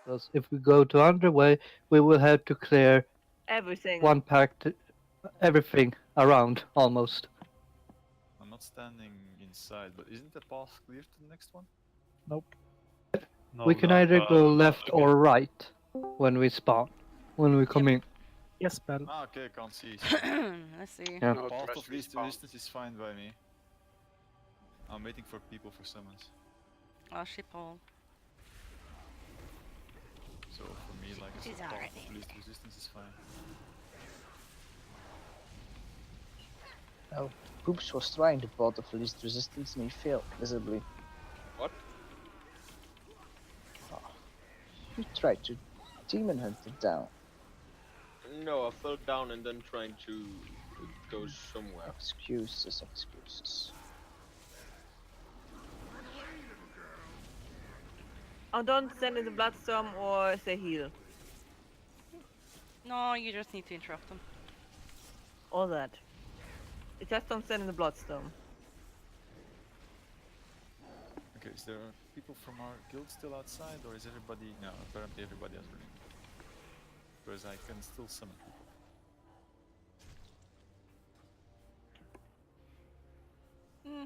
Because if we go to underway, we will have to clear Everything. one pack, everything around almost. I'm not standing inside, but isn't the path clear to the next one? Nope. No, We can no, either go left okay. or right when we spawn, when we come in. Yes, Bell. Ah, okay, can't see. Let's see. Yeah. No, Path trash of least respawn. resistance is fine by me. I'm waiting for people for summons. Oh, ship hole. So for me, like, She's path already of in least there. resistance is fine. Oh, Poops was trying to path of least resistance and he failed miserably. What? He tried to demon hunt it down. No, I fell down and then trying to go somewhere. Excuses, excuses. Oh, don't send in the bloodstorm or say heal. No, you just need to interrupt them. All that. You just don't send in the bloodstorm. Okay, is there people from our guild still outside, or is everybody? No, apparently everybody has running. Because I can still summon people. Hmm.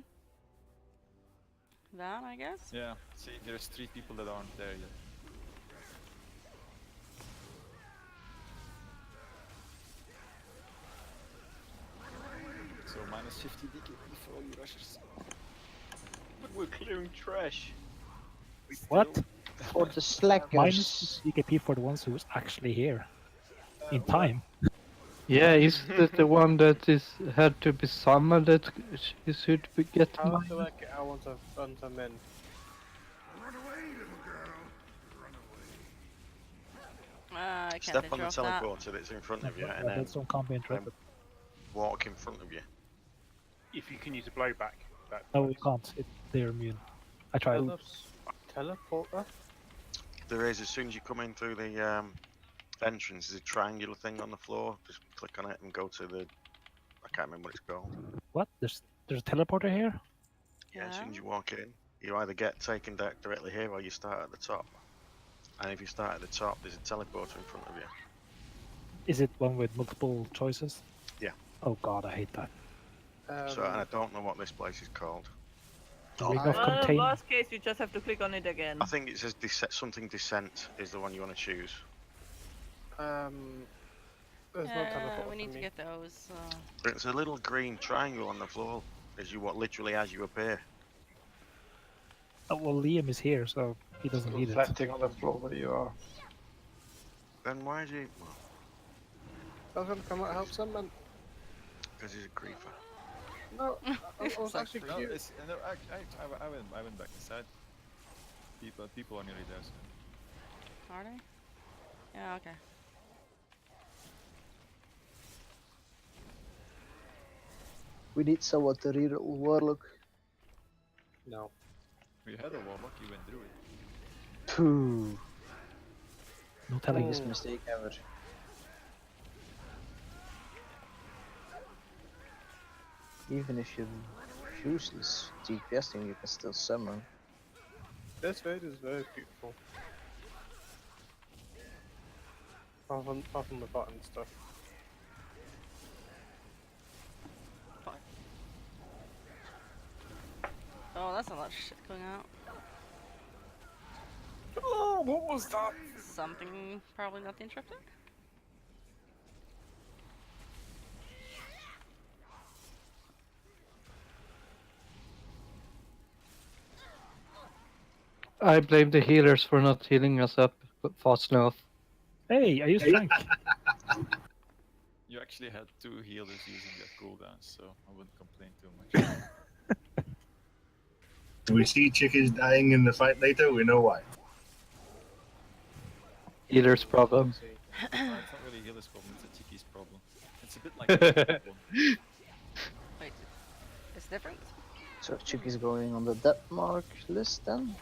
That, I guess? Yeah, see, there's 3 people that aren't there yet. So minus 50 DK for all you rushers. But we're clearing trash. What? For the slackers. Minus DKP for the ones who's actually here. In time. Yeah, is that the one that is had to be summoned that should be get How minus? do I get out onto men? I can't Step on the interrupt that. teleporter that's in front of you, and Yeah, then that's one can't be interrupted. walk in front of you. If you can use a blowback, that No, you works. can't. They're immune. I tried. Teleporter? There is, as soon as you come in through the entrance, there's a triangular thing on the floor. Just click on it and go to the. I can't remember what it's called. What? There's a teleporter here? Yeah, as soon as Yeah. you walk in, you either get taken directly here or you start at the top. And if you start at the top, there's a teleporter in front of you. Is it one with multiple choices? Yeah. Oh god, I hate that. So, and I don't know what this place is called. Ring of Well, in contain. worst case, you just have to click on it again. I think it says something descent is the one you want to choose. There's no Yeah, teleporter we need for to me. get those. It's a little green triangle on the floor as you literally as you appear. Oh, well, Liam is here, so he doesn't need it. Reflecting on the floor where you are. Then why is he? I was gonna come out and help someone. Because he's a creeper. No, I was actually No, cute. it's, no, I went back inside. People are nearly there. So. Are they? Yeah, okay. We need someone to reroll Warlock. No. We had a warlock, you went through it. Pooh. No telling. Biggest mistake ever. Even if you're useless DPSing, you can still summon. This raid is very beautiful. Apart from the button stuff. Oh, that's a lot of shit going out. Oh, what was that? Something probably not the interrupter? I blame the healers for not healing us up fast enough. Hey, I used strength. You actually had 2 healers using their cooldowns, so I wouldn't complain too much. Do we see chickens dying in the fight later? We know why. Healers problem. It's not really a healer's problem, it's a Chiki's problem. It's a bit like a problem. Wait, it's different? So Chick is going on the death mark list then?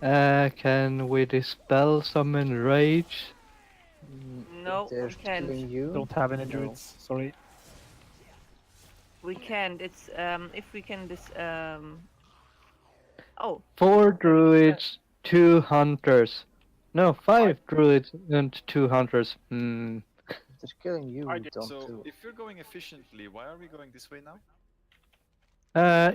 Can we dispel summon rage? No, If they're we can't. killing you. Don't have any No. druids. Sorry. We can't. It's if we can Oh, 4 druids, 2 hunters. No, 5 druids and 2 hunters. Hmm. If they're killing you, I did. don't So, do it. if you're going efficiently, why are we going this way now?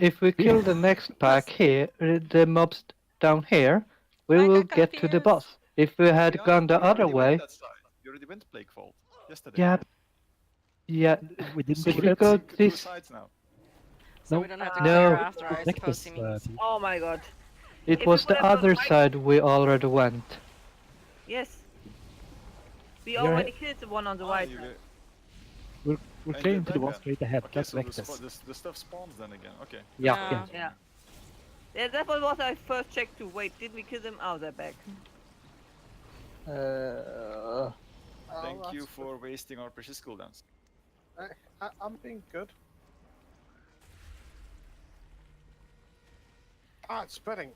If we kill the next pack here, the mobs down here, we I will got get to the confused. boss. If we had Yeah, gone the we other already went way, that side. You already went Plague Vault yesterday. yeah, yeah. We didn't So If kill we we're it. go missing two this, sides now. So No. we don't have to No. clear after, I Protect suppose us, he means. T. Oh my god. it If was we the would have other gone right- side we already went. Yes. We You're already killed the one on the right. you We're And clearing you're to the back one then. straight ahead. Okay, That's so Vectus. the stuff spawns then again. Okay. Yeah. Yeah. Yeah. Yeah, that was what I first checked too. Wait, did we kill them? Oh, they're back. Thank you that's for wasting our precious cooldowns. I'm being good. Ah, it's spreading.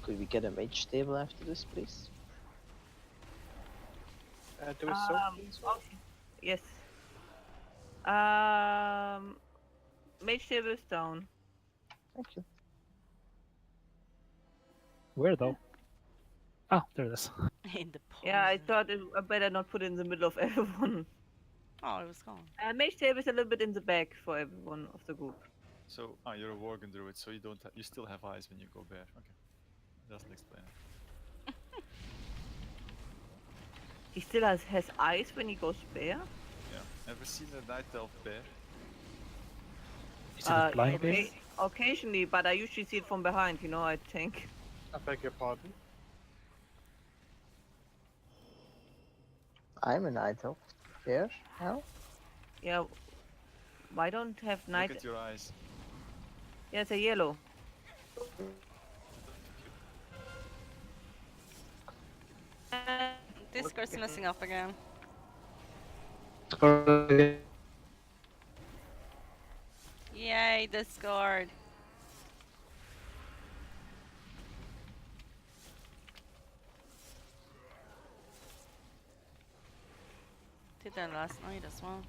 Could we get a mage table after this, please? Do a soap, please. Okay. Yes. Mage table is down. Thank you. Where though? Ah, there it is. In the Yeah, I poison. thought I better not put it in the middle of everyone. Oh, it was gone. Mage table is a little bit in the back for everyone of the group. So, you're a Worgen druid, so you still have eyes when you go bear. Okay. Doesn't explain it. He still has eyes when he goes bear. Yeah. Ever seen a night elf bear? Is it a blind okay, base? occasionally, but I usually see it from behind. You know, I think. I beg your pardon. I'm a night elf. Here? Now? Yeah. Why don't have night? Look at your eyes. Yeah, it's a yellow. Discord's messing up again. Yay, Discord. Did that last night as well.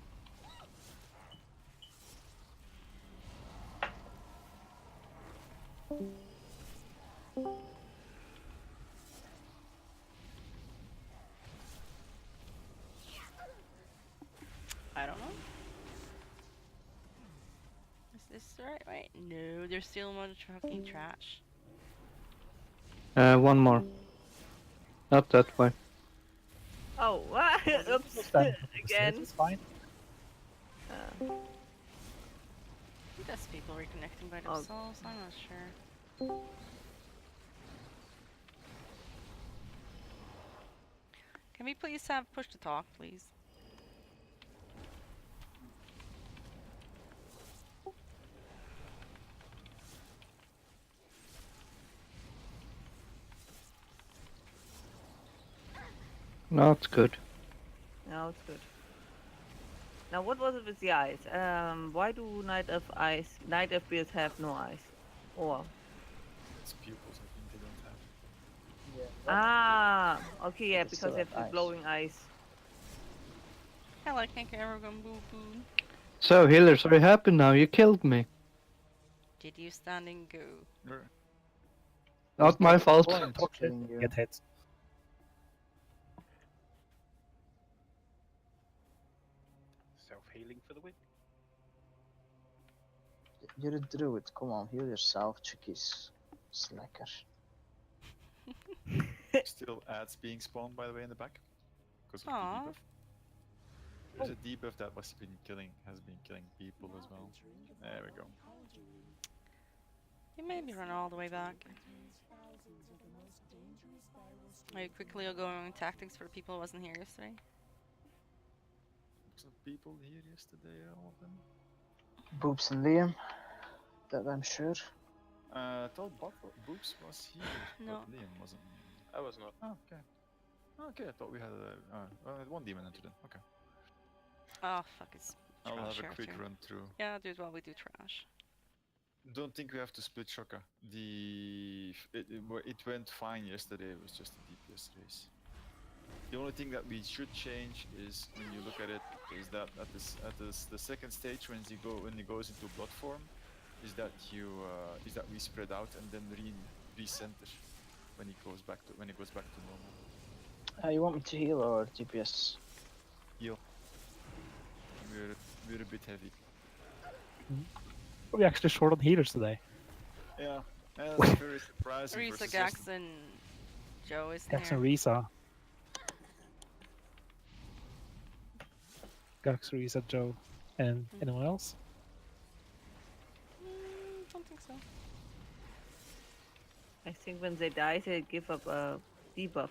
I don't know. Is this the right way? No, there's still more fucking trash. One more. Not that way. Oh, oops! Again. It's fine. That's people reconnecting by Oh. themselves. I'm not sure. Can we please have push to talk, please? No, it's good. No, it's good. Now, what was it with the eyes? Why do night elf beards have no eyes? Or It's pupils, I think they don't have. okay, yeah, They because still they have have the eyes. glowing eyes. I like can't ever go boo boo. So, healers, are you happy now? You killed me. Did you stand and go? You're- Not my fault. Point killing you. Get hit. Self-healing for the win. You're a druid. Come on, heal yourself, chickies. Slacker. Still ads being spawned, by the way, in the back. Because of the Aw. debuff. There's a debuff that has been killing people as well. There we go. You made me run all the way back. Are you quickly going tactics for people who wasn't here yesterday? Some people here yesterday, all of them. Boobs and Liam. That I'm sure. I thought Boops was here, No. but Liam wasn't. I was not. Oh, okay. Okay, I thought we had one demon enter then. Okay. Oh fuck, it's I'll trash have a here quick too. run through. Yeah, do it while we do trash. don't think we have to split Shaka. It went fine yesterday. It was just a DPS race. The only thing that we should change is when you look at it is that the second stage when he goes into blood form, is that we spread out and then recenter when he goes back to normal. You want me to heal or DPS? Heal. We're a bit heavy. We're actually short on healers today. Yeah, and that's very surprising. Risa, versus Gax, yesterday. and Joe is Gax there. and Risa. Gax, Risa, Joe, and anyone else? Don't think so. I think when they die, they give up a debuff.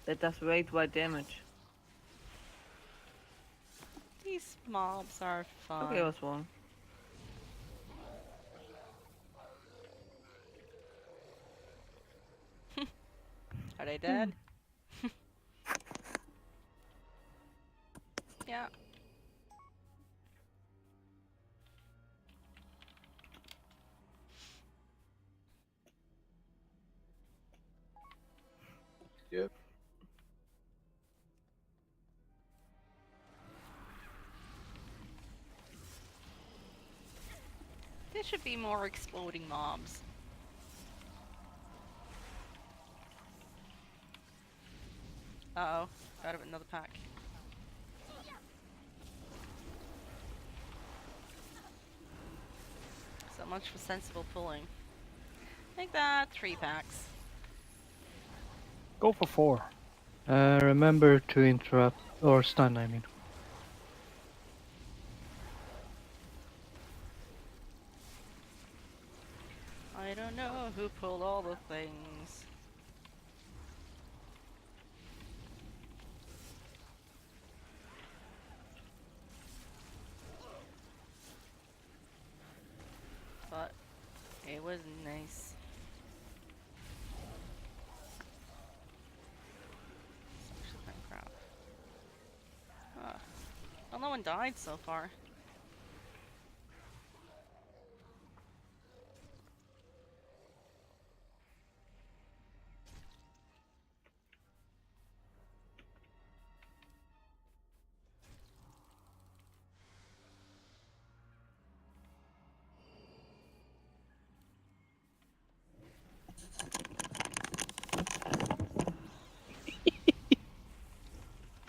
That does worldwide damage. These mobs are fun. Okay, I was wrong. Are they dead? Yeah. Yep. There should be more exploding mobs. Uh-oh. Got another pack. So much for sensible pulling. Take that, 3 packs. Go for 4. Remember to interrupt or stun. I mean. I don't know who pulled all the things. But it was nice. Social kind of crap. Well, no one died so far.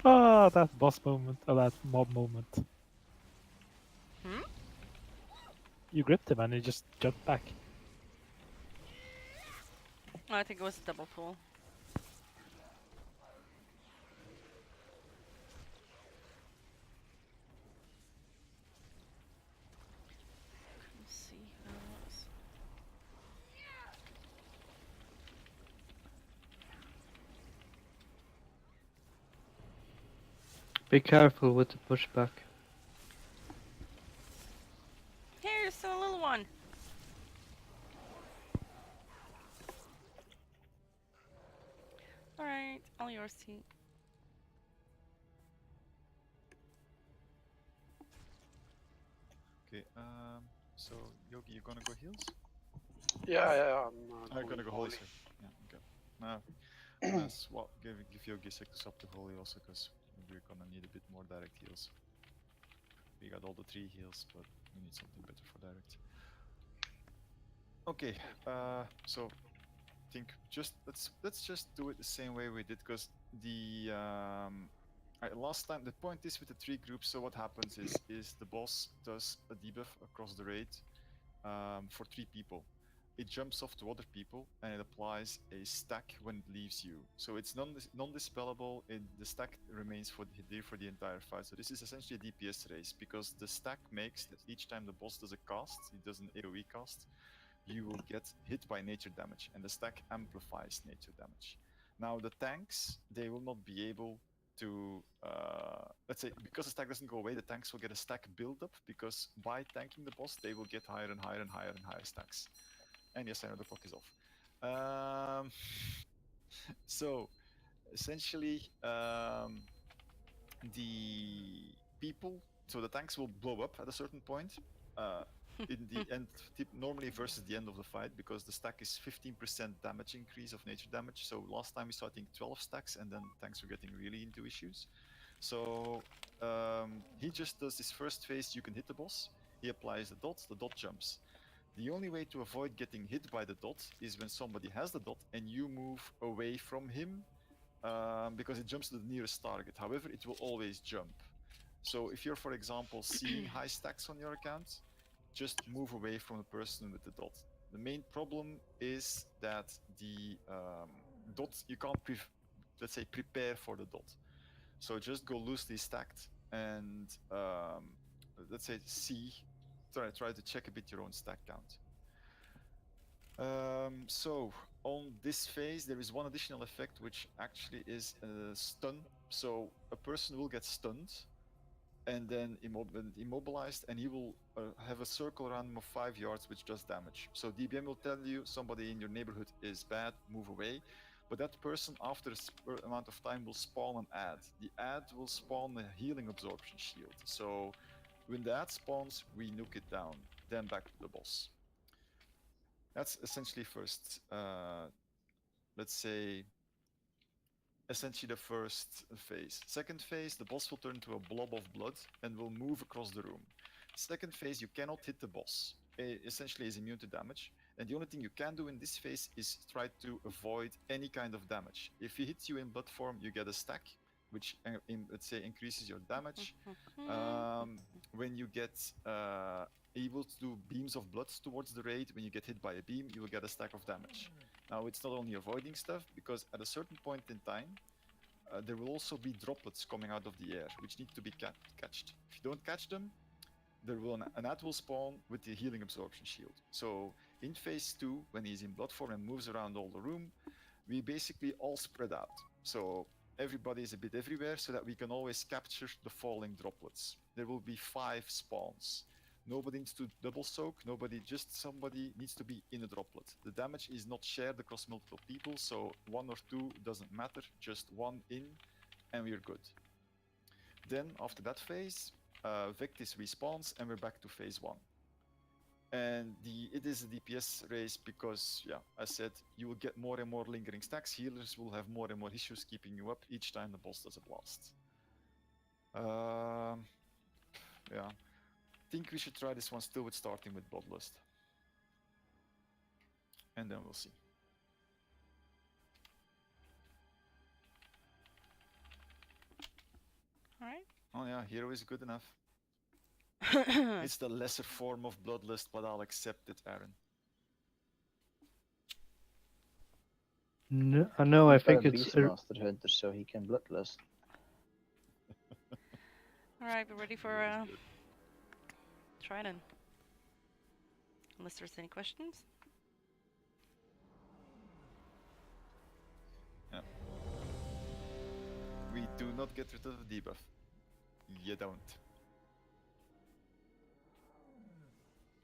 Ah, that boss moment, or that mob moment. Hmm? You gripped him and he just jumped back. Oh, I think it was a double pull. Let's see who that was. Be careful with the pushback. Here's still a little one. Alright, all yours, T. Okay. So Yogi, you gonna go heals? Yeah. I'm gonna go holy. Sir. Yeah. Okay. Now, let's give Yogi a sec to swap to holy also, because we're gonna need a bit more direct heals. We got all the 3 heals, but we need something better for direct. Okay. So think let's just do it the same way we did, because the last time the point is with the 3 groups. So what happens is the boss does a debuff across the raid for 3 people. It jumps off to other people and it applies a stack when it leaves you. So it's non-dispellable. The stack remains for the entire fight. So this is essentially a DPS race, because the stack makes that each time the boss does a cast, it does an AoE cast, you will get hit by nature damage, and the stack amplifies nature damage. Now the tanks, they will not be able to, let's say, because the stack doesn't go away, the tanks will get a stack build up, because by tanking the boss, they will get higher and higher and higher and higher stacks. And yes, I know the clock is off. So essentially, the people, so the tanks will blow up at a certain point, in the end, normally versus the end of the fight, because the stack is 15% damage increase of nature damage. So last time we saw I think 12 stacks, and then tanks were getting really into issues. So he just does this first phase. You can hit the boss. He applies the dot jumps. The only way to avoid getting hit by the dot is when somebody has the dot and you move away from him, because it jumps to the nearest target. However, it will always jump. So if you're, for example, seeing high stacks on your account, just move away from the person with the dot. The main problem is that the dot, you can't, let's say, prepare for the dot. So just go loosely stacked and let's say try to check a bit your own stack count. So on this phase, there is one additional effect, which actually is a stun. So a person will get stunned and then immobilized, and he will have a circle around him of 5 yards, which does damage. So DBM will tell you somebody in your neighborhood is bad, move away. But that person, after a certain amount of time, will spawn an ad. The ad will spawn a healing absorption shield. So when the ad spawns, we nuke it down, then back to the boss. That's essentially first, let's say, essentially the first phase. Second phase, the boss will turn into a blob of blood and will move across the room. Second phase, you cannot hit the boss. Essentially is immune to damage. And the only thing you can do in this phase is try to avoid any kind of damage. If he hits you in blood form, you get a stack, which let's say increases your damage. When you get able to do beams of blood towards the raid, when you get hit by a beam, you will get a stack of damage. Now it's not only avoiding stuff, because at a certain point in time, there will also be droplets coming out of the air, which need to be catched. If you don't catch them, there will an ad will spawn with the healing absorption shield. So in phase 2, when he's in blood form and moves around all the room, we basically all spread out. So everybody is a bit everywhere, so that we can always capture the falling droplets. There will be 5 spawns. Nobody needs to double soak, just somebody needs to be in a droplet. The damage is not shared across multiple people, so 1 or 2 doesn't matter, just 1 in, and we're good. Then, after that phase, Vectis respawns, and we're back to phase 1. And it is a DPS race because, yeah, I said, you will get more and more lingering stacks, healers will have more and more issues keeping you up each time the boss does a blast. Yeah. I think we should try this one still with starting with Bloodlust. And then we'll see. Alright. Oh yeah, hero is good enough. It's the lesser form of Bloodlust, but I'll accept it, Aaron. No, I think a it's Beastmaster Hunter, so he can bloodlust. Alright, we're ready for Trident. Unless there's any questions. Yeah. We do not get rid of the debuff. You don't.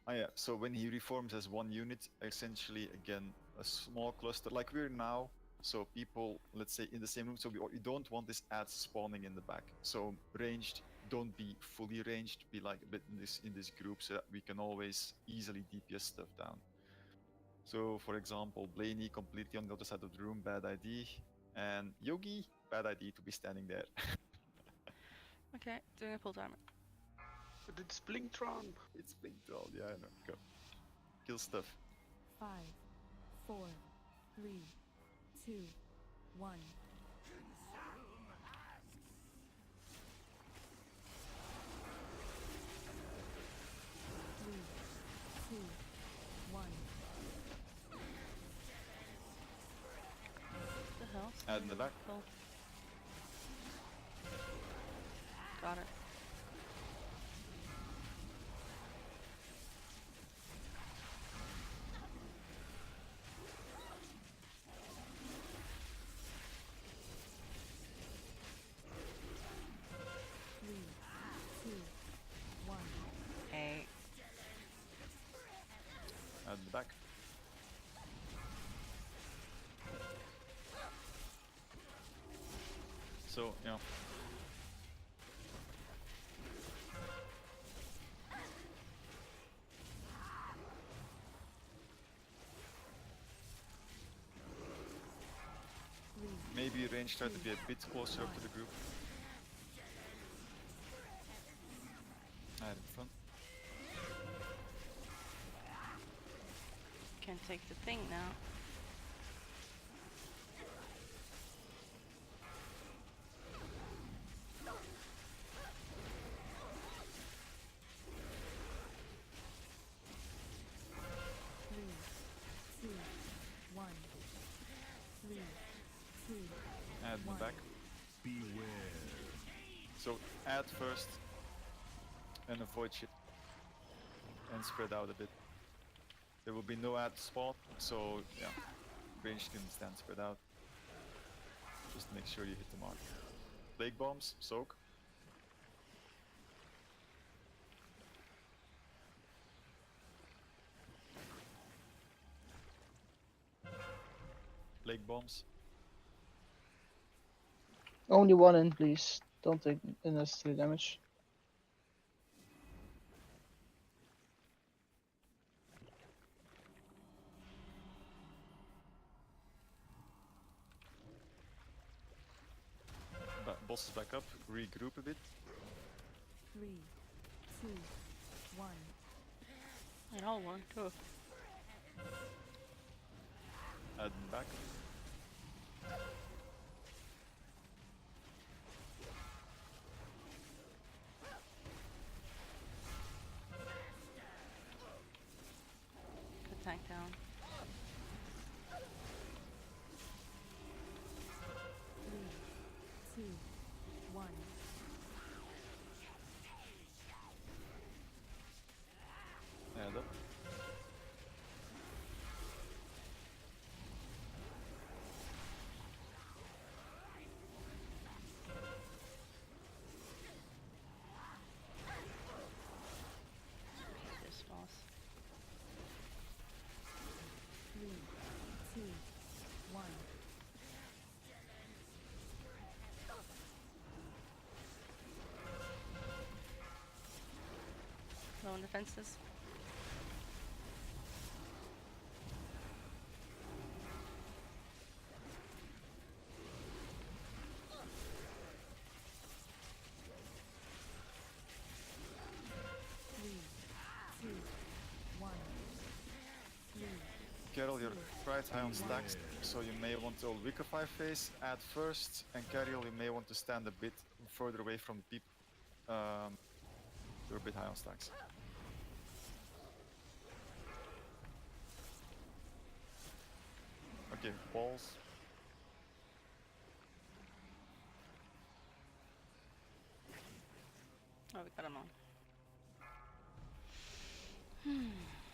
Ah yeah, so when he reforms as one unit, essentially again a small cluster like we're now, so people, let's say, in the same room, so we don't want this ad spawning in the back. So ranged, don't be fully ranged, be like a bit in this group so that we can always easily DPS stuff down. So for example, Blaney completely on the other side of the room, bad ID, and Yogi, bad ID to be standing there. Okay, doing a pull timer. But it's Blingtron. It's big troll, yeah, I know. Go. Kill stuff. 5, 4, 3, 2, 1. 3, 2, 1. The hell? Add in the back. Cool. Got it. Hey. Add in the back. So, yeah. maybe range try to be a bit closer up to the group. Alright, in front. Can't take the thing now. Three, two, one. Three, two, Add in the one. back. So add first and avoid shit. And spread out a bit. There will be no add spot, so yeah, range can stand spread out. Just make sure you hit the mark. Plague bombs, soak. Plague bombs. Only one in, please. Don't take unnecessary damage. Bosses back up, regroup a bit. Three, two, one. It all worked. Oh. Add them back. Put tank down. Three, two, one. Add up. This boss. Three, two, one. Low on defenses. Three, two, one. Three, Carol, you're quite high on stacks, so you may want to Wicify phase, add first, and Carol, you may want to stand a bit further away from the people. You're a bit high on stacks. Okay, balls. Oh, we got him on.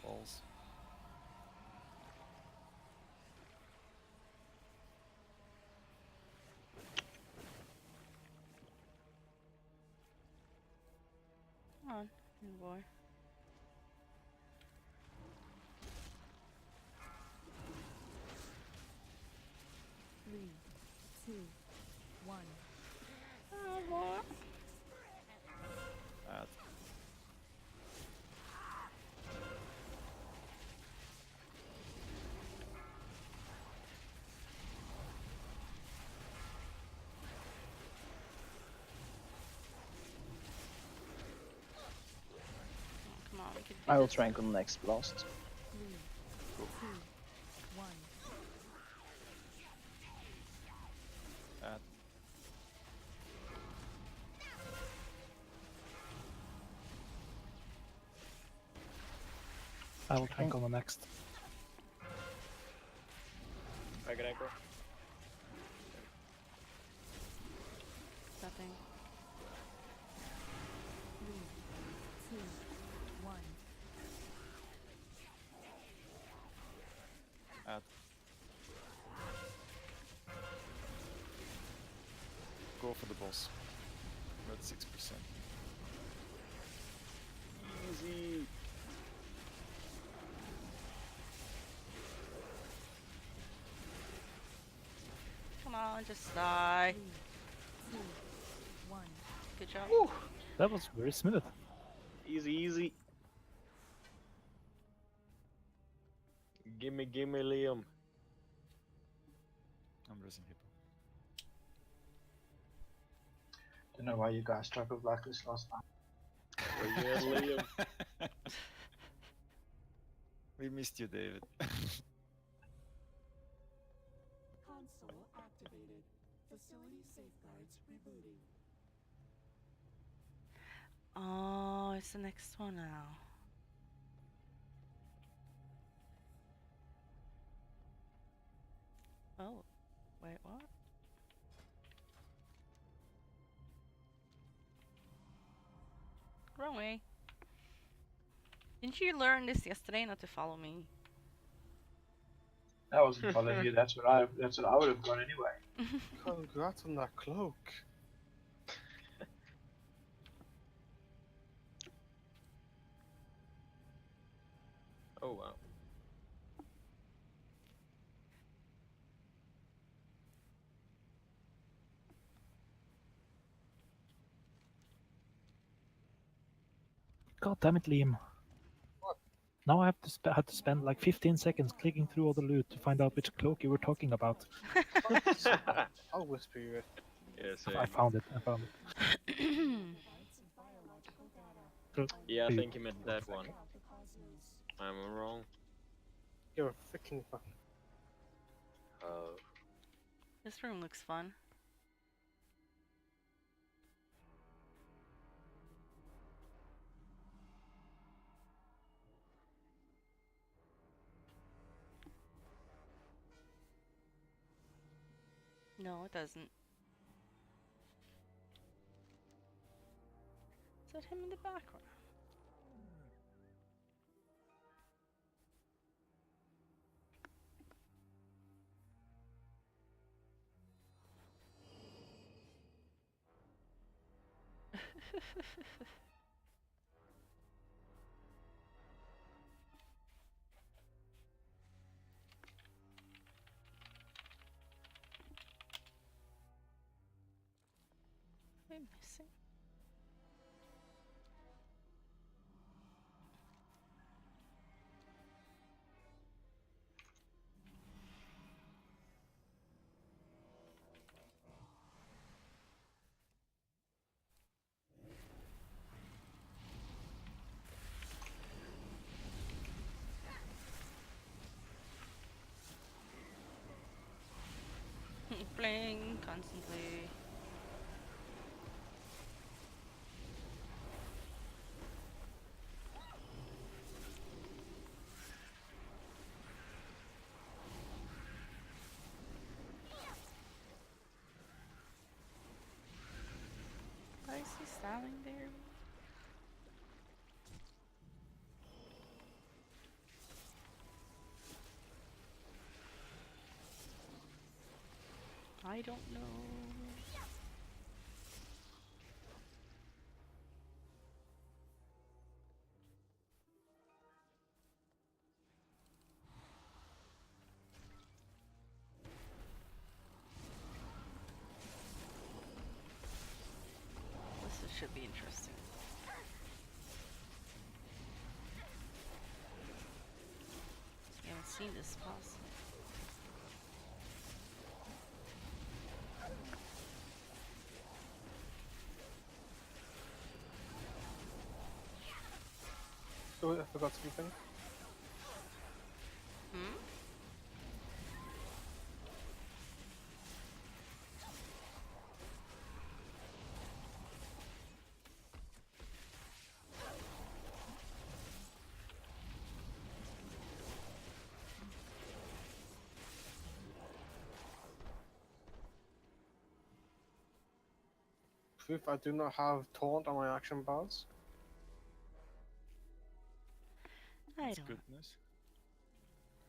Balls. Come on, good boy. three, two, one. Oh, boy. Add. Come on, we could do I will this. trank on the next blast. Three, two, one. Add. I will tank on the next. I can aggro. Nothing. Three, two, one. Add. Go for the boss. We're at 6%. Easy. Come on, just die. Three, two, one. Good job. That was very smooth. Easy, easy. Gimme, gimme, Liam. I'm raising Hippo. Don't know why you guys struck with Blacklist last time. Yeah, Liam. We missed you, David. Console activated. Facility safeguards rebooting. Oh, it's the next one now. Oh, wait, what? Wrong way. Didn't you learn this yesterday not to follow me? I wasn't following you. That's what I would have gone anyway. Congrats on that cloak. Oh wow. God damn it, Liam. What? Now I have to spend like 15 seconds clicking through all the loot to find out which cloak you were talking about. I'll whisper you it. Yeah, same. I found it. Yeah, I think he meant that one. I'm wrong. You're a freaking fuck. This room looks fun. No, it doesn't. Is that him in the background? What am I missing? Playing constantly. Why is he standing there? I don't know. This should be interesting. I haven't seen this boss. Oh, I forgot something. Hmm? Proof I do not have taunt on my action bars. I That's don't. good news.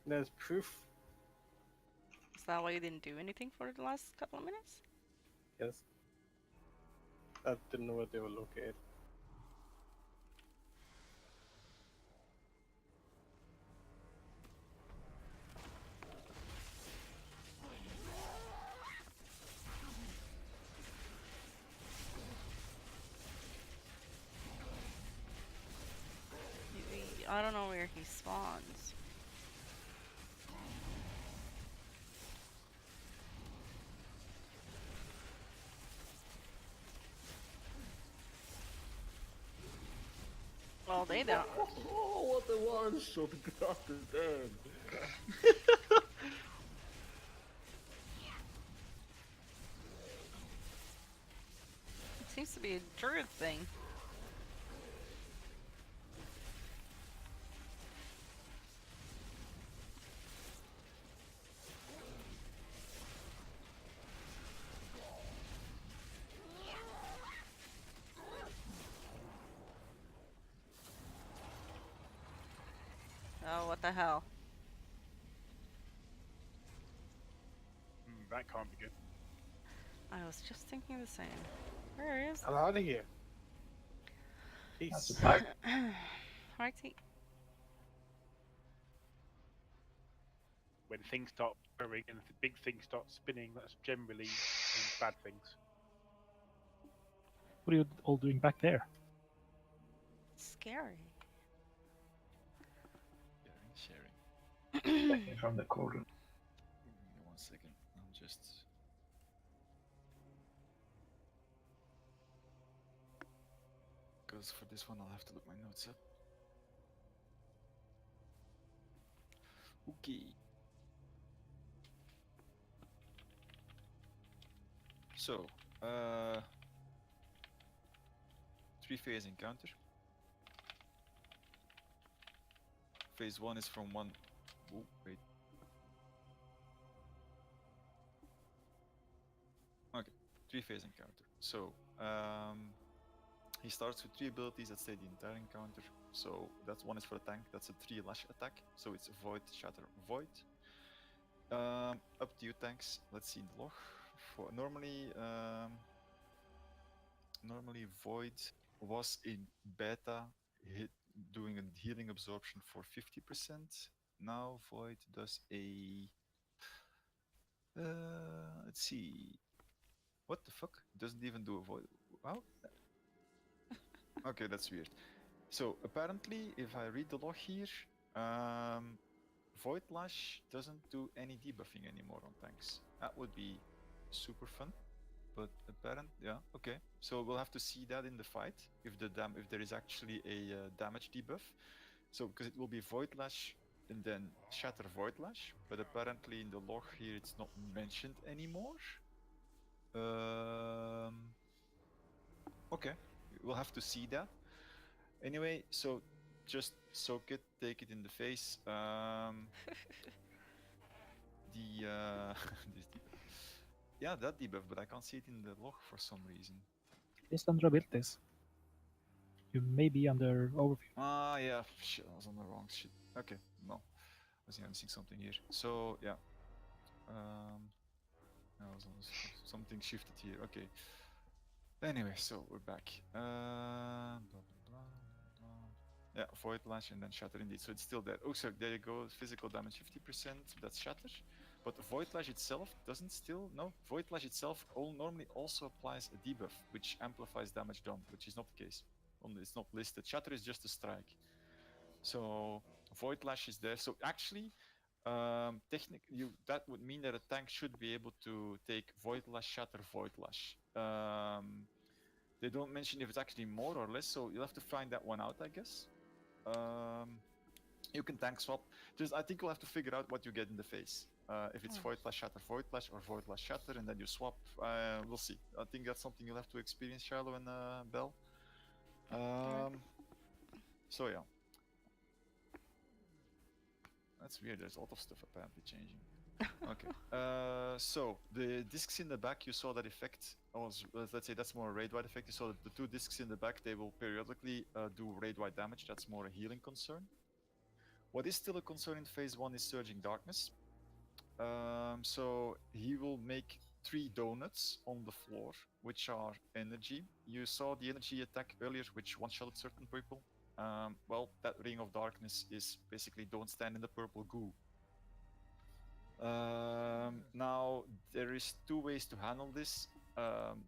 There's proof. Is that why you didn't do anything for the last couple of minutes? Yes. I didn't know where they were located. I don't know where he spawns. Lay down. Oh, what a one shot! God damn. It seems to be a druid thing. Oh, what the hell? That can't be good. I was just thinking the same. Where is I'm out of here. That's Peace. a pack. Righty. When things start burrowing and the big things start spinning, that's generally bad things. What are you all doing back there? Scary. Sharing. Checking from the corner. Give me 1 second. I'm just. Because for this one, I'll have to look my notes up. Okay. So, 3-phase encounter. Phase 1 is from one. Oh, wait. Okay, 3-phase encounter. So, he starts with 3 abilities that stay the entire encounter. So, that one is for a tank, that's a 3 lash attack. So, it's Void, Shatter, Void. Up to you, tanks. Let's see the log. For normally Void was in beta doing a healing absorption for 50%. Now Void does a let's see. What the fuck? Doesn't even do a Void. Wow. Okay, that's weird. So apparently, if I read the log here, Void Lash doesn't do any debuffing anymore on tanks. That would be super fun. But yeah, okay. So we'll have to see that in the fight if there is actually a damage debuff. So because it will be Void Lash and then Shatter Void Lash, but apparently in the log here it's not mentioned anymore. Okay, we'll have to see that. Anyway, so just soak it, take it in the face. This debuff. Yeah, that debuff, but I can't see it in the log for some reason. List under abilities. You may be under overview. Ah, yeah, shit, I was on the wrong shit. Okay, no, I was missing something here. So, yeah. I was on something shifted here, okay. Anyway, so we're back. Blah, blah, blah, blah. Yeah, Void Lash and then Shatter indeed, so it's still there. Oh, so there you go, physical damage 50%, that's Shatter. But Void Lash itself doesn't still, no, Void Lash itself normally also applies a debuff, which amplifies damage done, which is not the case. It's not listed. Shatter is just a strike. So Void Lash is there. So actually, technically, that would mean that a tank should be able to take Void Lash, Shatter, Void Lash. They don't mention if it's actually more or less, so you'll have to find that one out, I guess. You can tank swap. I think we'll have to figure out what you get in the face. If it's Void Lash, Shatter, Void Lash, or Void Lash, Shatter, and then you swap. We'll see. I think that's something you'll have to experience, Shiloh and Bell. So yeah. That's weird, there's a lot of stuff apparently changing. Okay. So the discs in the back, you saw that effect. Let's say that's more a raid-wide effect. You saw that the 2 discs in the back, they will periodically do raid-wide damage. That's more a healing concern. What is still a concern in phase 1 is Surging Darkness. So he will make 3 donuts on the floor, which are energy. You saw the energy attack earlier, which one-shotted certain people. Well, that Ring of Darkness is basically don't stand in the purple goo. Now, there is 2 ways to handle this.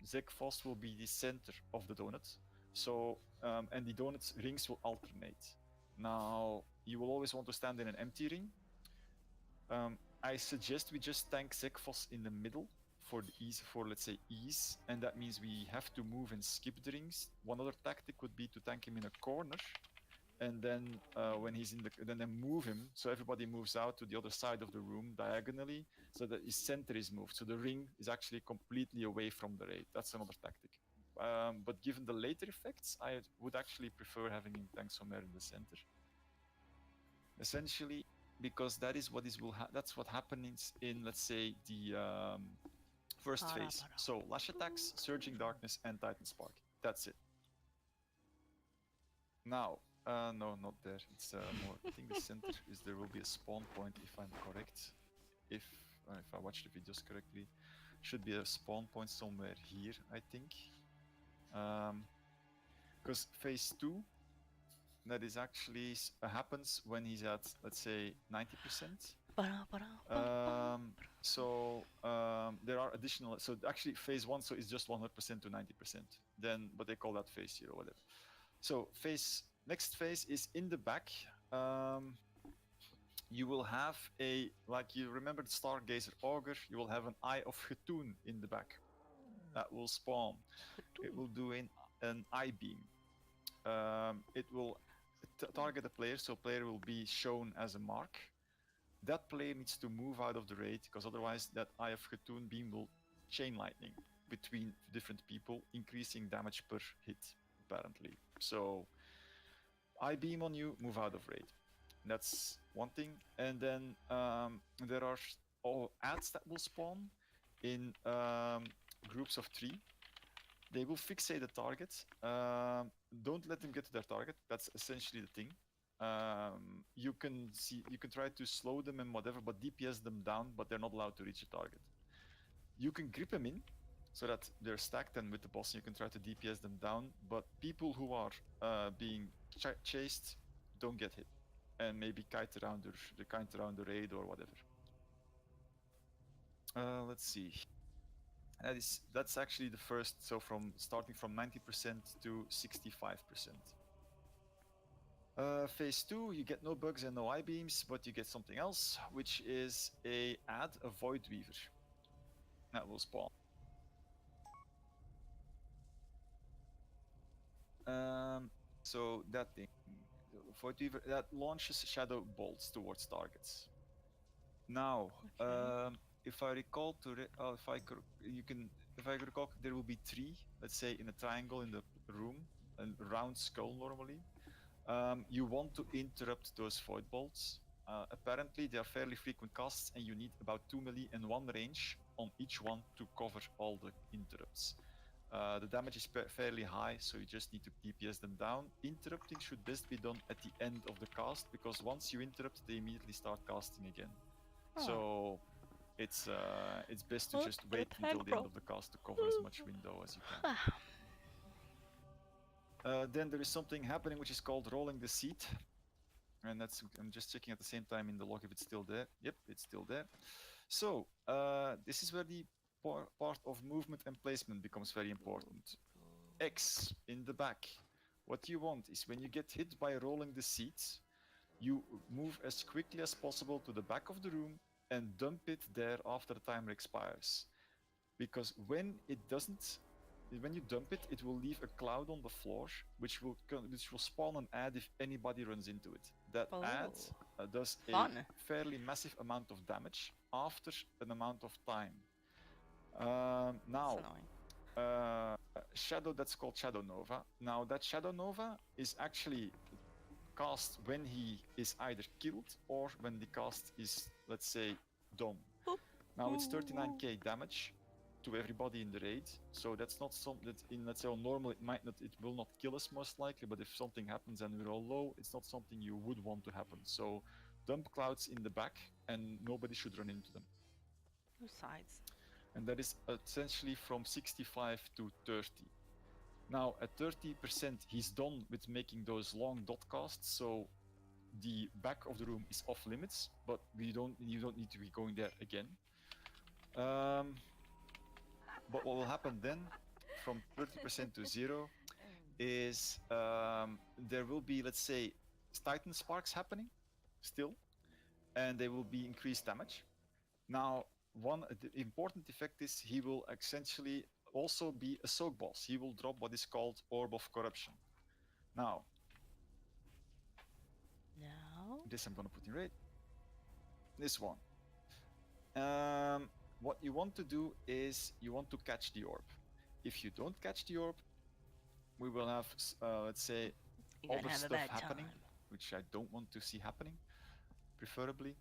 Zekphos will be the center of the donut. So, and the donut rings will alternate. Now, you will always want to stand in an empty ring. I suggest we just tank Zekphos in the middle for the ease, let's say ease, and that means we have to move and skip the rings. One other tactic would be to tank him in a corner, and then when he's in the, then move him so everybody moves out to the other side of the room diagonally, so that his center is moved, so the ring is actually completely away from the raid. That's another tactic. But given the later effects, I would actually prefer having him tank somewhere in the center. Essentially, because that is what is that's what happens in, let's say, the first phase. So lash attacks, surging darkness, and Titan Spark. That's it. Now, no, not there. It's more. I think the center is, there will be a spawn point if I'm correct. If I watch the videos correctly, should be a spawn point somewhere here, I think. Because phase 2, that is actually happens when he's at, let's say, 90%. There are additional. So actually, phase 1, so it's just 100% to 90%. Then, but they call that phase 0, whatever. So next phase is in the back. You will have a, like you remember the Stargazer Augur, you will have an Eye of Chtun in the back. That will spawn. It will do an eye beam. It will target a player, so player will be shown as a mark. That player needs to move out of the raid, because otherwise that Eye of Chtun beam will chain lightning between different people, increasing damage per hit, apparently. So, eye beam on you, move out of raid. That's one thing. And then there are ads that will spawn in groups of 3. They will fixate the target. Don't let them get to their target. That's essentially the thing. You can try to slow them and whatever, but DPS them down, but they're not allowed to reach the target. You can grip them in, so that they're stacked, and with the boss you can try to DPS them down, but people who are being chased don't get hit, and maybe kite around the raid or whatever. Let's see. That's actually the first, so starting from 90% to 65%. Phase 2, you get no bugs and no eye beams, but you get something else, which is a Void Weaver. That will spawn. So that thing, Void Weaver, that launches shadow bolts towards targets. Now, if I recall, if I recall, there will be 3, let's say, in a triangle in the room, a round skull normally. You want to interrupt those void bolts. Apparently, they are fairly frequent casts, and you need about 2 melee and 1 range on each one to cover all the interrupts. The damage is fairly high, so you just need to DPS them down. Interrupting should best be done at the end of the cast, because once you interrupt, they immediately start casting again. So it's best to just wait until the end of the cast to cover as much window as you can. Then there is something happening which is called rolling the seat, and that's, I'm just checking at the same time in the log if it's still there. Yep, it's still there. So this is where the part of movement and placement becomes very important. X in the back. What you want is when you get hit by rolling the seat, you move as quickly as possible to the back of the room and dump it there after the timer expires. Because when it doesn't, when you dump it, it will leave a cloud on the floor, which will spawn an ad if anybody runs into it. That ad does a fairly massive amount of damage after an amount of time. Now, Shadow, that's called Shadow Nova. Now, that Shadow Nova is actually cast when he is either killed or when the cast is, let's say, done. Now, it's 39k damage to everybody in the raid, so that's not something that in, let's say, on normal it will not kill us most likely, but if something happens and we're all low, it's not something you would want to happen. So dump clouds in the back and nobody should run into them. Whose sides? And that is essentially from 65 to 30. Now at 30% he's done with making those long dot casts, so the back of the room is off limits, but you don't need to be going there again. But what will happen then, from 30% to 0, is there will be, let's say, Titan Sparks happening still, and they will be increased damage. Now, the important effect is he will essentially also be a soak boss. He will drop what is called Orb of Corruption. Now, This I'm gonna put in raid. This one. What you want to do is you want to catch the orb. If you don't catch the orb, we will have, let's say, You're gonna other have a stuff bad happening, time. which I don't want to see happening, preferably.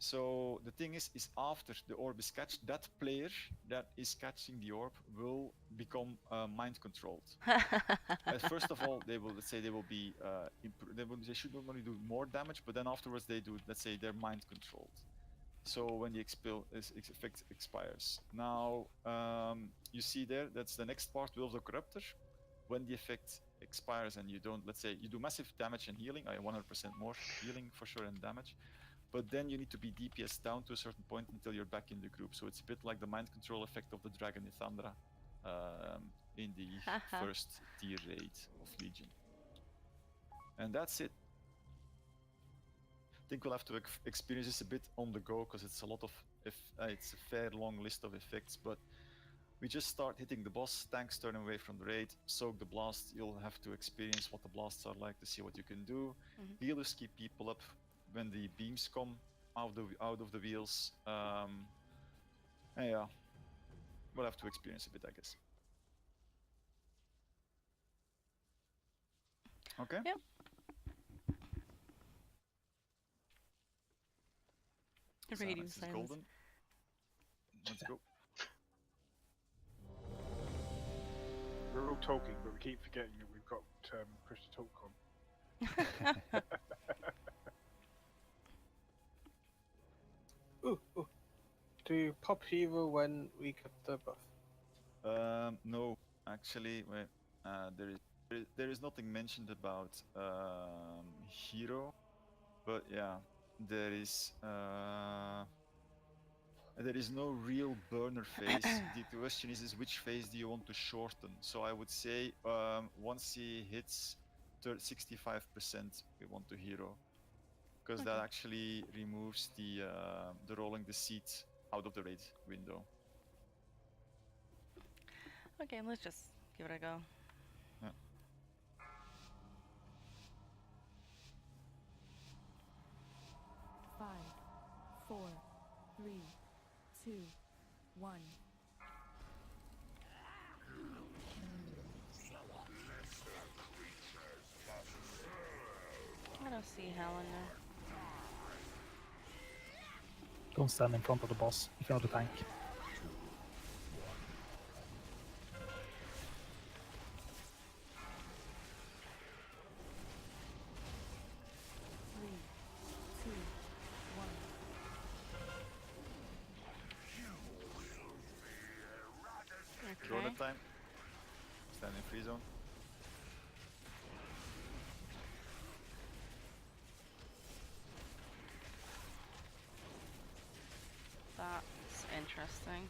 So the thing is after the orb is catched, that player that is catching the orb will become mind controlled. First of all, they will, let's say, they will be they should normally do more damage, but then afterwards they do, let's say, they're mind controlled. So when the effect expires, now you see there, that's the next part, Will of the Corruptor. When the effect expires and you don't, let's say, you do massive damage and healing, 100% more healing for sure and damage, but then you need to be DPS down to a certain point until you're back in the group. So it's a bit like the mind control effect of the Dragon Ithandra in the first tier raid of Legion. And that's it. I think we'll have to experience this a bit on the go because it's a lot of, it's a fair long list of effects, but we just start hitting the boss, tanks turn away from the raid, soak the blast, you'll have to experience what the blasts are like to see what you can do. Healers keep people up when the beams come out of the wheels. And yeah, we'll have to experience a bit, I guess. Okay? Yep. The radio Silence is silence. golden. Let's go. We're all talking, but we keep forgetting that we've got push to talk on. Ooh. Do you pop hero when we get the buff? No, actually, wait. There is nothing mentioned about hero, but yeah, there is no real burner phase. The question is which phase do you want to shorten? So I would say once he hits 65%, we want to hero, because that actually removes the rolling the seat out of the raid window. Okay, let's just give it a go. Yeah. Five, 4, 3, 2, 1. I don't see Helen there. Don't stand in front of the boss if you're not a tank. Three, two, one. Corona Okay. time. Stand in free zone. That's interesting.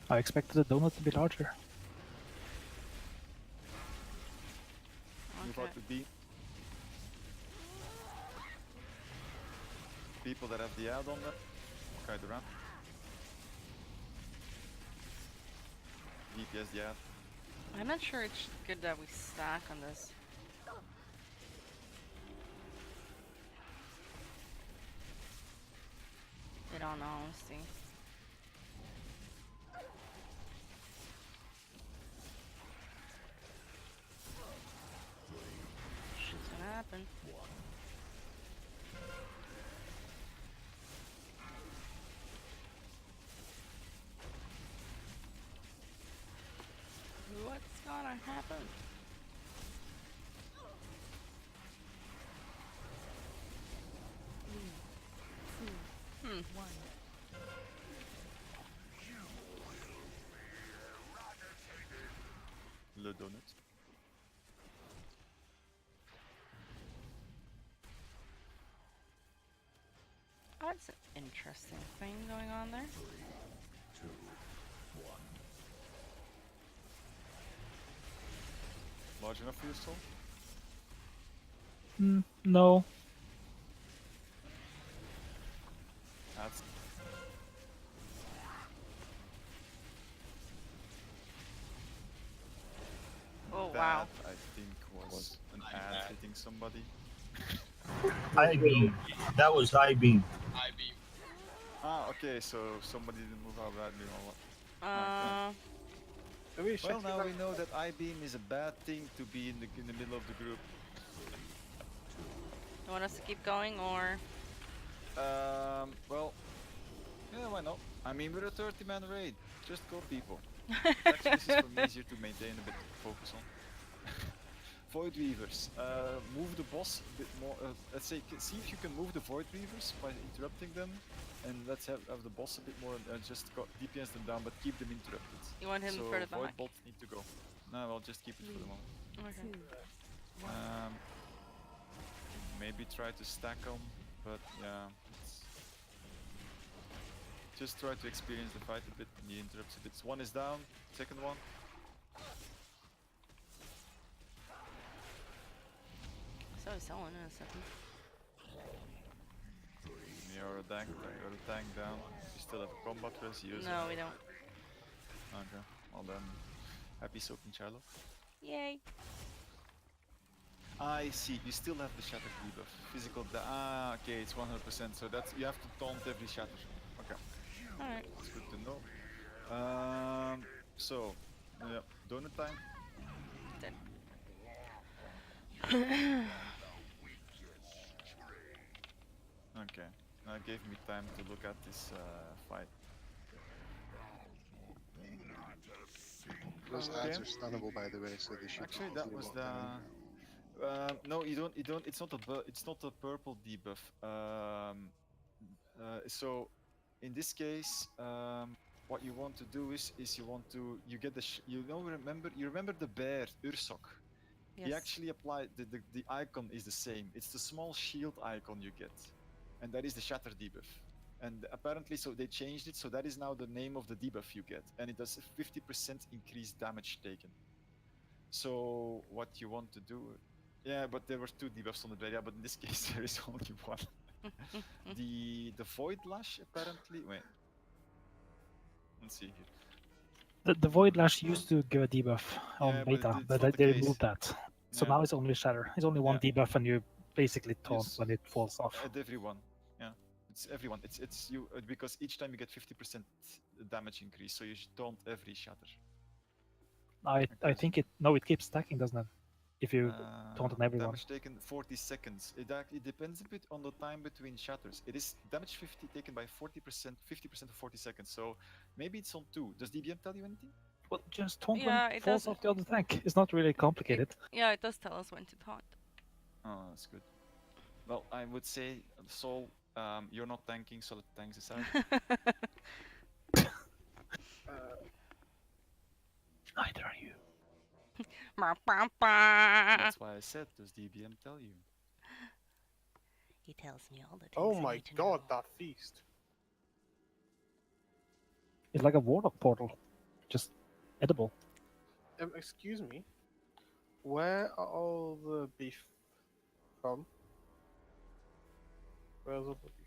I expected the donut to be larger. Move Okay. out to B. People that have the add on them, guide around. DPS the add. I'm not sure it's good that we stack on this. In all honesty. Shit's gonna happen. What's gonna happen? Three, two, Hmm. one. Le donut. That's an interesting thing going on there. Large enough for your soul? No. That's somebody. I beam. That was I beam. I beam. Ah, okay, so somebody didn't move out badly or what? Are we Well, checking now that? we know that I-beam is a bad thing to be in the middle of the group. You want us to keep going or? Well, yeah, why not? I mean, we're a 30-man raid. Just go, people. Actually, this is for me easier to maintain a bit focus on. Void Weavers. Move the boss a bit more. Let's say, see if you can move the Void Weavers by interrupting them. And let's have the boss a bit more just DPS them down, but keep them interrupted. You want him so further Void back? bolts need to go. No, I'll just keep it for the moment. Okay. Maybe try to stack them, but yeah. Just try to experience the fight a bit and the interrupts a bit. One is down, second one. So he's selling in a second. You're a tank down. You still have a combat res, use it. No, we don't. Okay, well then, happy soaking Charlo. Yay. I see, you still have the shatter debuff. Physical okay, it's 100%, so that's, you have to taunt every shatter. Okay. Alright. It's good to know. So, yeah, donut time. Dead. Okay, now it gave me time to look at this fight. Those Okay. ads are stunnable, by the way, so they should Actually, that easily was walk the. down. No, you don't. It's not a purple debuff. So, in this case, what you want to do is you get the you remember the bear Ursok. Yes. He actually applied the icon is the same. It's the small shield icon you get, and that is the shatter debuff. And apparently, so they changed it, so that is now the name of the debuff you get, and it does 50% increased damage taken. So what you want to do, yeah, but there were two debuffs on the area, but in this case there is only one. the Void Lash apparently. Wait, let's see here. The Void Lash used to give a debuff on Yeah, but beta, it's but not the they case. removed that. So Yeah. now it's only Shatter. It's only one debuff, and you basically taunt Yes. when it falls off. At everyone, yeah, it's everyone. It's you because each time you get 50% damage increase, so you should taunt every shatter. I think it keeps stacking, doesn't it? If you taunt on everyone. Damage taken 40 seconds. It depends a bit on the time between shatters. It is damage 50 taken by 40%, 50% of 40 seconds. So maybe it's on 2. Does DBM tell you anything? Well, just taunt Yeah, when it it falls does. off the other tank. It's not really complicated. Yeah, it does tell us when to taunt. Oh, that's good. Well, I would say, Sol, you're not tanking, so let tanks aside. Neither are you. That's why I said, does DBM tell you? He tells me all the things. Oh I my need to god, know. that feast. It's like a warlock portal, just edible. Excuse me. Where are all the beef from? Where's all the beef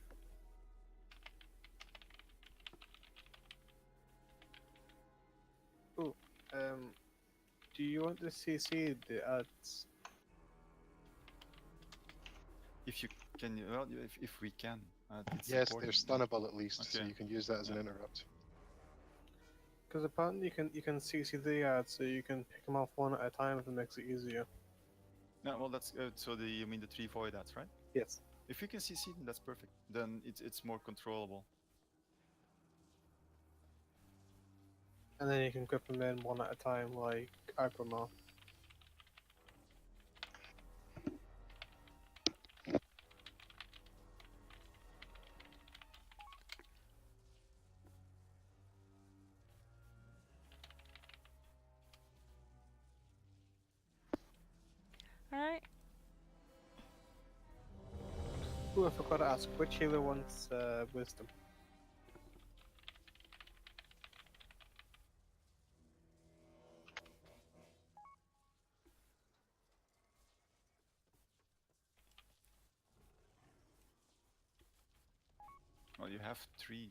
from? Oh, do you want to CC the ads? If you can, well, if we can. It's Yes, they're important. stunnable at least, so Okay. you can use that as an interrupt. Because apparently you can CC the ads, so you can pick them off one at a time if it makes it easier. No, well, that's so you mean the 3 void ads, right? Yes. If you can CC them, that's perfect. Then it's more controllable. And then you can grip them in one at a time, like Agromar. Alright. Ooh, I forgot to ask, which healer wants wisdom? Well, you have 3.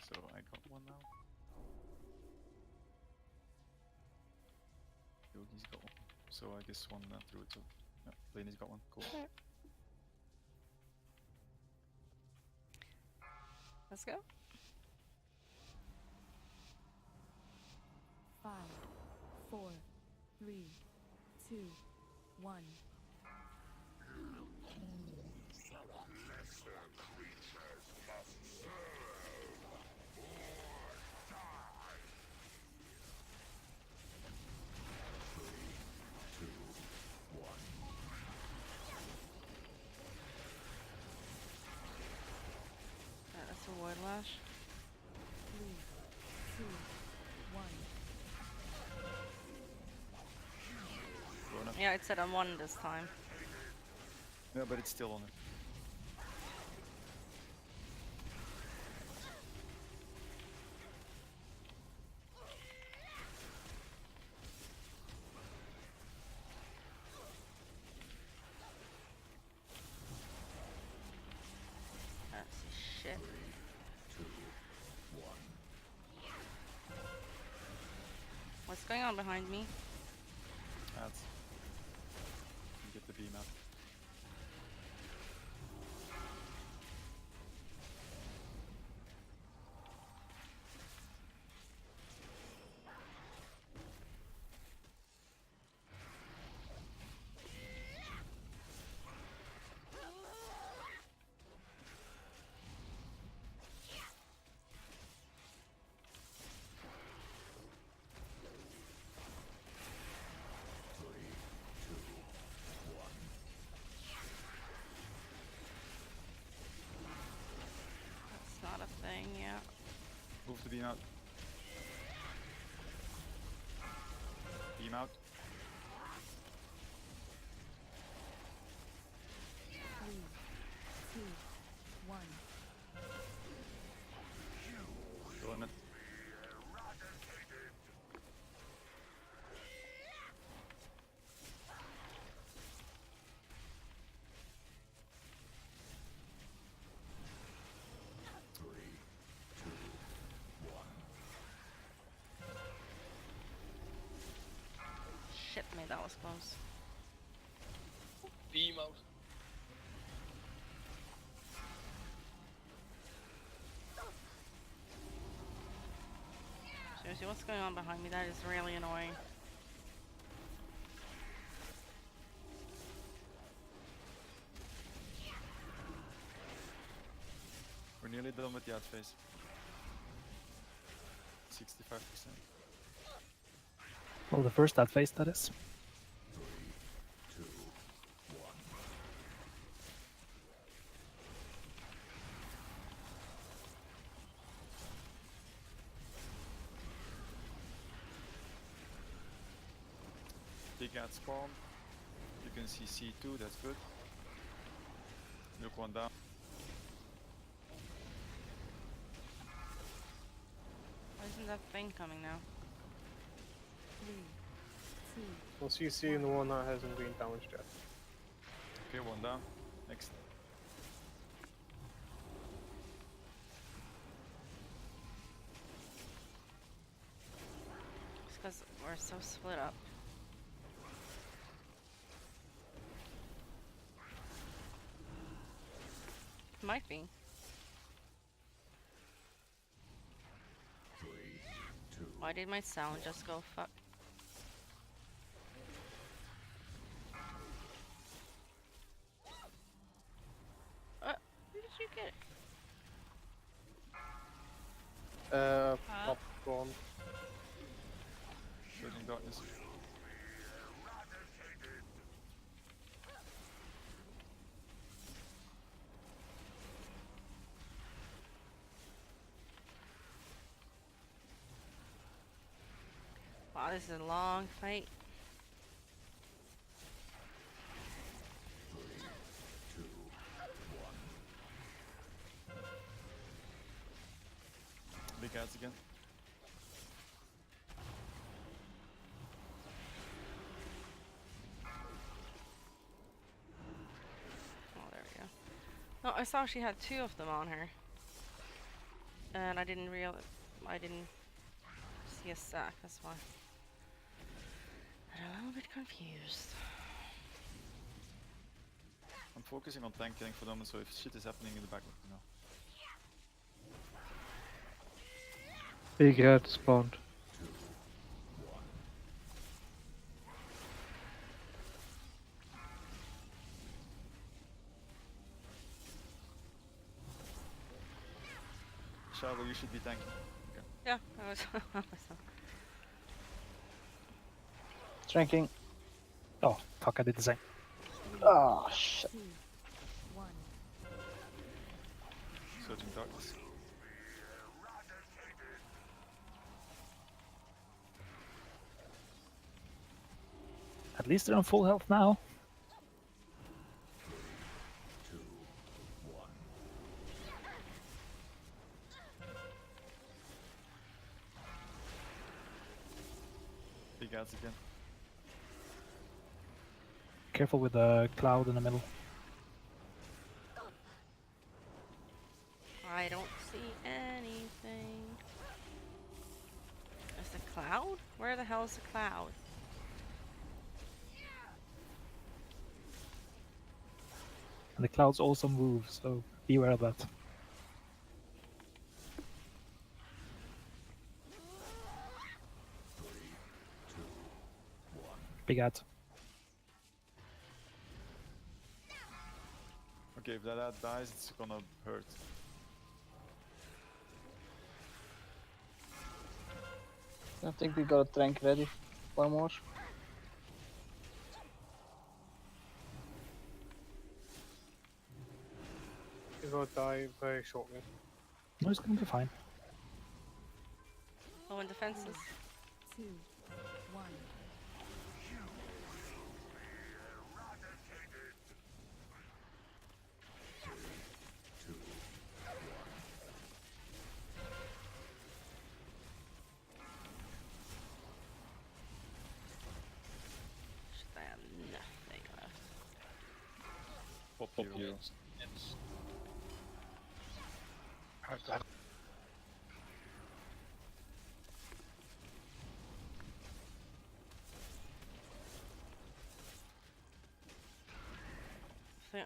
So I got one now. Yogi's got one. So I guess one through it. So yeah, Lainey's got one. Cool. Let's go. 5, 4, 3, 2, 1. Alright, that's a Void Lash. 3, 2, 1. Going up. Yeah, it said on 1 this time. Yeah, but it's still on it. That's shit. What's going on behind me? Ads. Get the beam out. That's not a thing, yeah. Move the beam out. Beam out. 3, 2, 1. Still in it. Shit me, that was close. Beam out. Seriously, what's going on behind me? That is really annoying. We're nearly done with the ad phase. 65%. Well, the first ad phase, that is. Big ad spawn. You can see C2, that's good. Look one down. Why isn't that thing coming now? 3, 2, Well, CC and the one that hasn't been damaged yet. Okay, one down. Next. It's because we're so split up. Might be. Why did my sound just go fuck? Where did you get it? Top one. Shooting darkness. Wow, this is a long fight. Big ads again. Oh, there we go. No, I saw she had 2 of them on her. And I didn't see a sack, that's why. I a little bit confused. I'm focusing on tank killing for the moment, so if shit is happening in the back, you know. Big red spawned. Shadow, you should be tanking. Yeah, I was. Drinking. Oh, fuck, I did the same. Oh, shit. 2, 1. Surging darkness. At least they're on full health now. Big ads again. Careful with the cloud in the middle. I don't see anything. Is the cloud? Where the hell is the cloud? And the clouds also move, so beware of that. Big ad. Okay, if that ad dies, it's gonna hurt. I think we got a tank ready. One more. He's gonna die very shortly. No, it's gonna be fine. Oh, and defenses. 2, 1. I have nothing left. Pop heroes.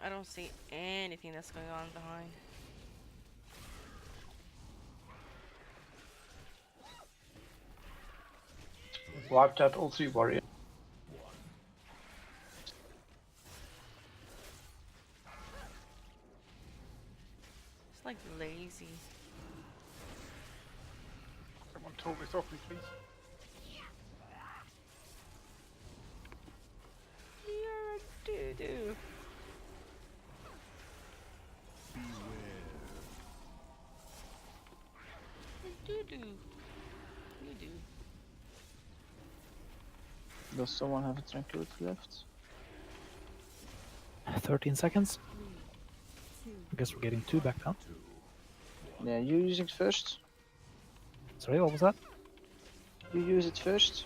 I don't see anything that's going on behind. Wiped out all 3 warriors. It's like lazy. Someone talk me softly, please. You're a doo-doo. Doo-doo. You do. Does someone have a tranquility left? 13 seconds. 3, 2, I guess we're getting 2 back now. Yeah, you use it first. Sorry, what was that? You use it first.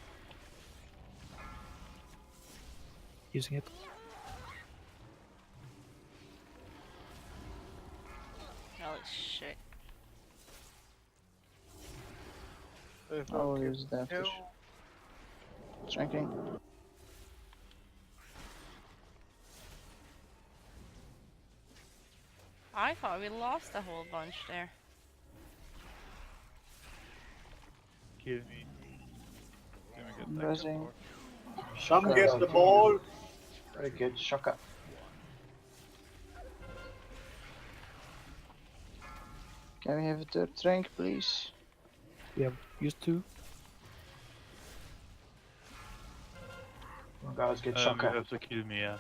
Using it. Holy shit. There's I no will kill. use it after. Kill. Drinking. I thought we lost a whole bunch there. Kill me. Can we get tank Buzzing. support? Some Get the ball. Very good, Shaka. Can we have a third tank, please? We have used 2. Come on, guys, get You Shaka. have to kill me, yeah.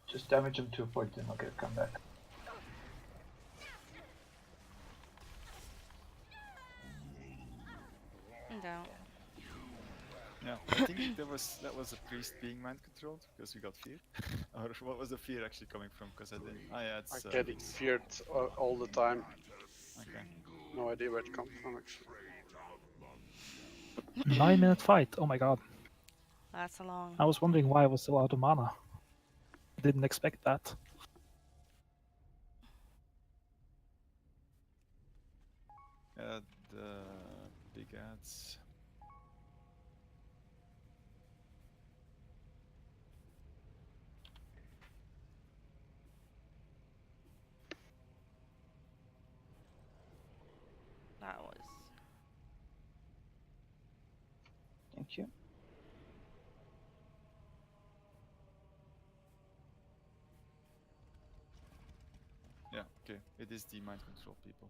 Just damage him to a point and okay, come back. I'm down. Yeah, I think that was a priest being mind controlled because we got fear. Or what was the fear actually coming from? Because I didn't. Ah, yeah, it's. I'm getting feared all the time. Okay. No idea where it comes from actually. 9-minute fight. Oh my god. That's a long. I was wondering why I was still out of mana. Didn't expect that. The that's. That was. Thank you. Yeah, okay. It is the mind control people.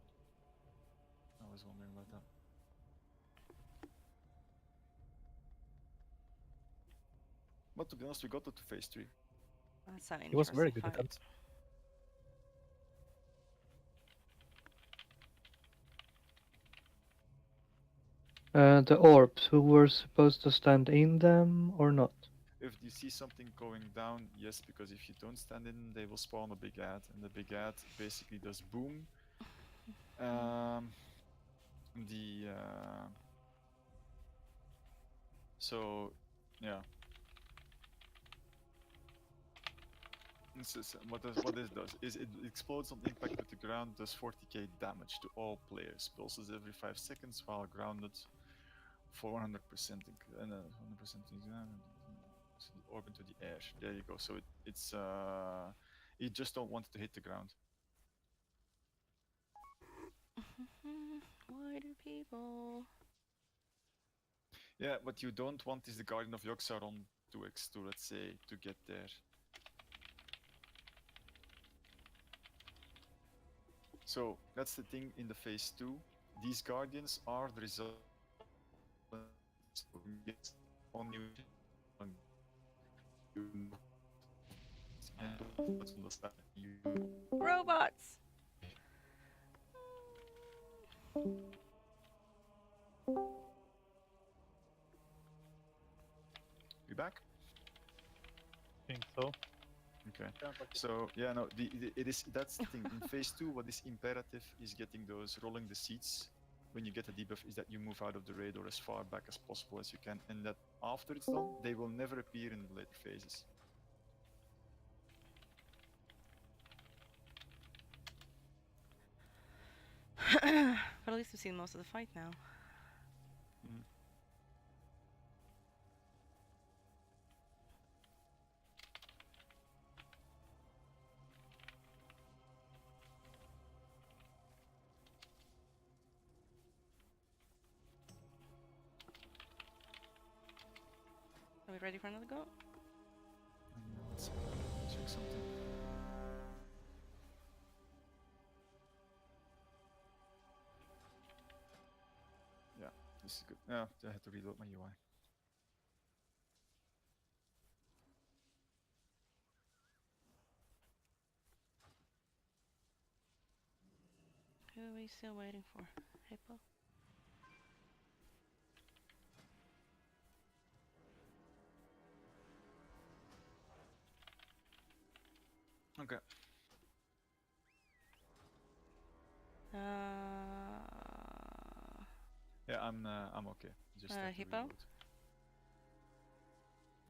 I was wondering about that. But to be honest, we got it to phase 3. That's an He was very interesting good at fight. that. The orbs, who were supposed to stand in them or not? If you see something going down, yes, because if you don't stand in, they will spawn a big ad, and the big ad basically does boom. So yeah. What this does is it explodes on impact with the ground, does 40k damage to all players, pulses every 5 seconds while grounded for 100% and 100% orb into the air. There you go. So it's you just don't want it to hit the ground. Why do people? Yeah, what you don't want is the Guardian of Yogg-Saron to let's say, to get there. So that's the thing in the phase 2. These Guardians are the result on you. Robots! You back? Think so. Okay. So yeah, no, it is that's the thing. In phase 2, what is imperative is getting those rolling the seats. When you get a debuff, is that you move out of the radar as far back as possible as you can, and that after it's done, they will never appear in the later phases. But at least we've seen most of the fight now. Mm. Are we ready for another go? Let's check something. Yeah, this is good. Yeah, I had to reload my UI. Who are we still waiting for? Hippo? Okay. Yeah, I'm okay. Just have to Hippo? reload.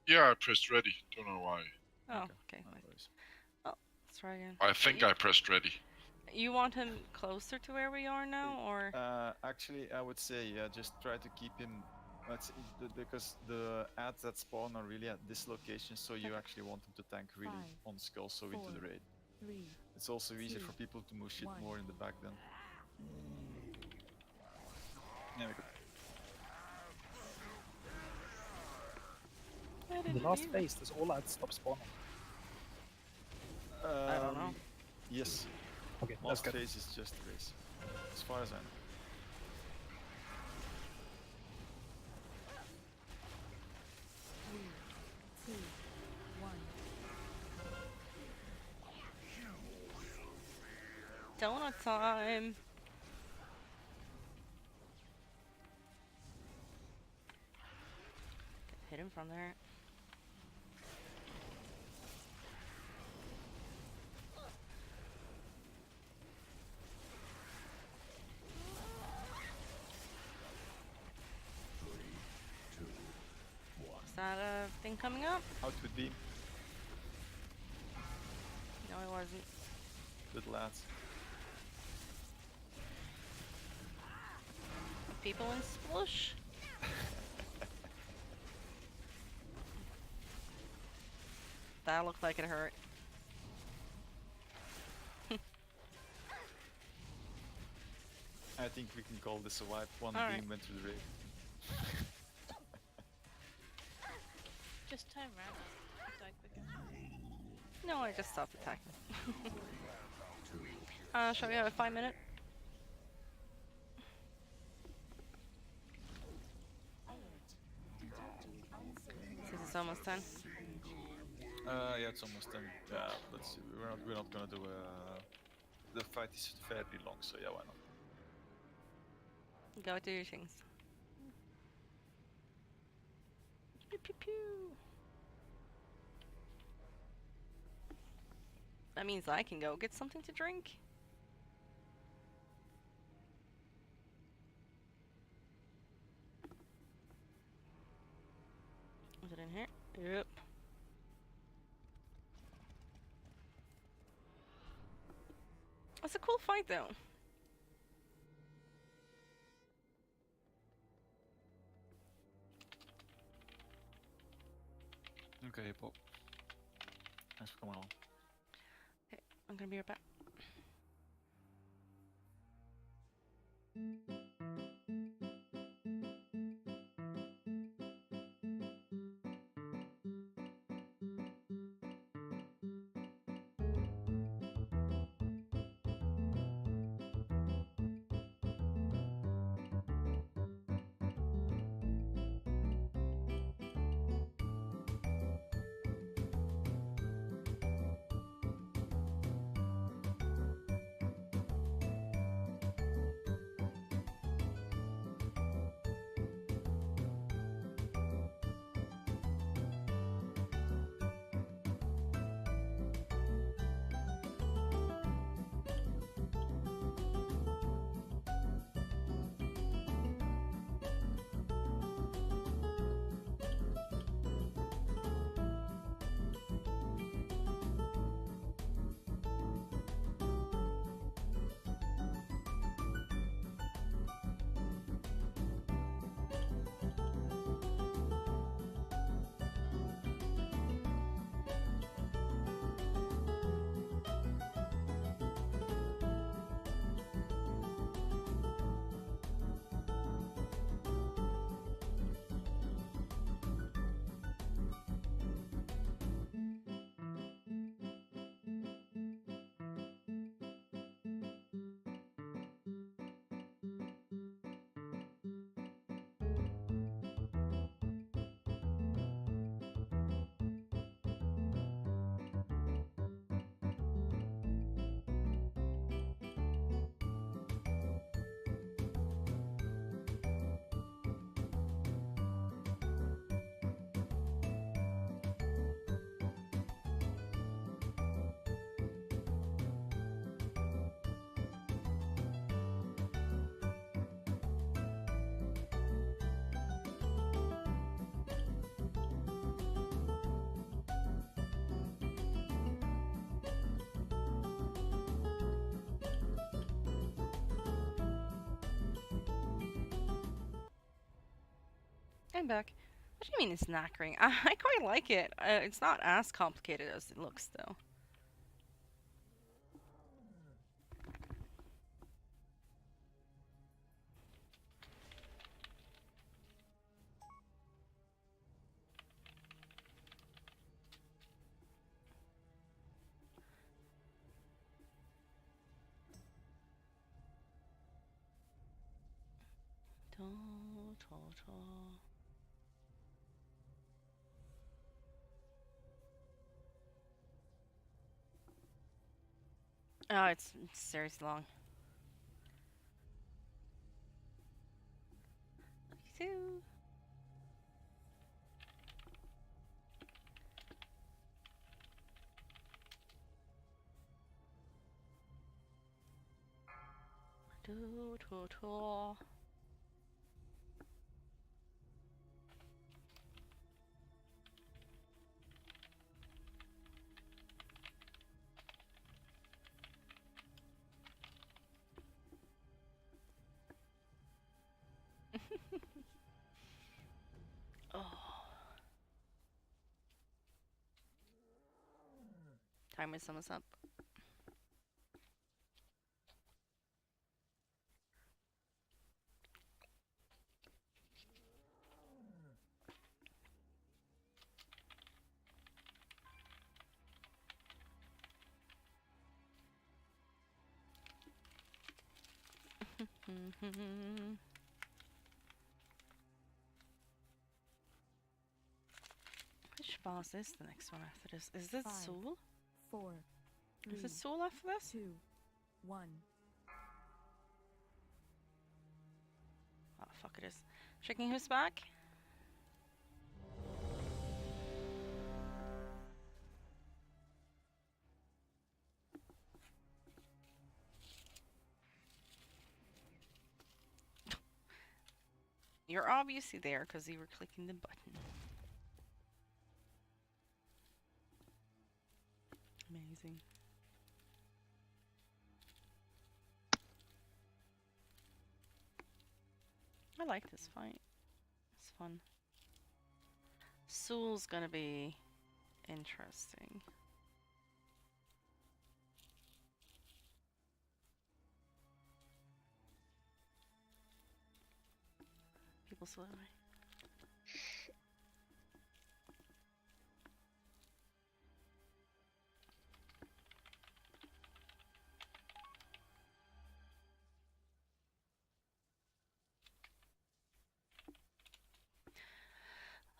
Yeah, I pressed ready. Don't know why. Oh, okay. No Fine. worries. Oh, let's try again. I think I pressed ready. You want him closer to where we are now, or? Actually, I would say just try to keep him. Because the ads that spawn are really at this location, so you actually want him to tank really 5, on skull, so into the 4, raid. 3, It's also easier 2, for people to move shit 1. more in the back then. There we go. In the last phase, does all ads stop spawning? I don't know. Yes. Okay, that's Last good. phase is just a race, as far as I know. 3, 2, 1. Donut time! Hit him from there. Is that a thing coming up? Out with beam. No, it wasn't. Good lads. people in Splush. That looked like it hurt. I think we can call this a wipe. One All beam right. went through the raid. Just turn around and die quicker. No, I just stopped attacking. Shall we have a 5-minute? Since it's almost 10. Yeah, it's almost done. Yeah, let's see. We're not gonna do the fight is fairly long, so yeah, why not? Go do your things. Pew pew pew. That means I can go get something to drink. Was it in here? Yep. It's a cool fight though. Okay, Hippo. Thanks for coming on. Okay, I'm gonna be right back. I'm back. What do you mean it's knackering? I quite like it. It's not as complicated as it looks, though. Oh, it's seriously long. Two. Do. Time is almost up. Which boss is the next one after this? Is it 5, Soul? 4, 3, Is it Soul after this? 2, 1. Oh fuck it is. Checking who's back. You're obviously there because you were clicking the button. Amazing. I like this fight. It's fun. Soul's gonna be interesting. People slowly.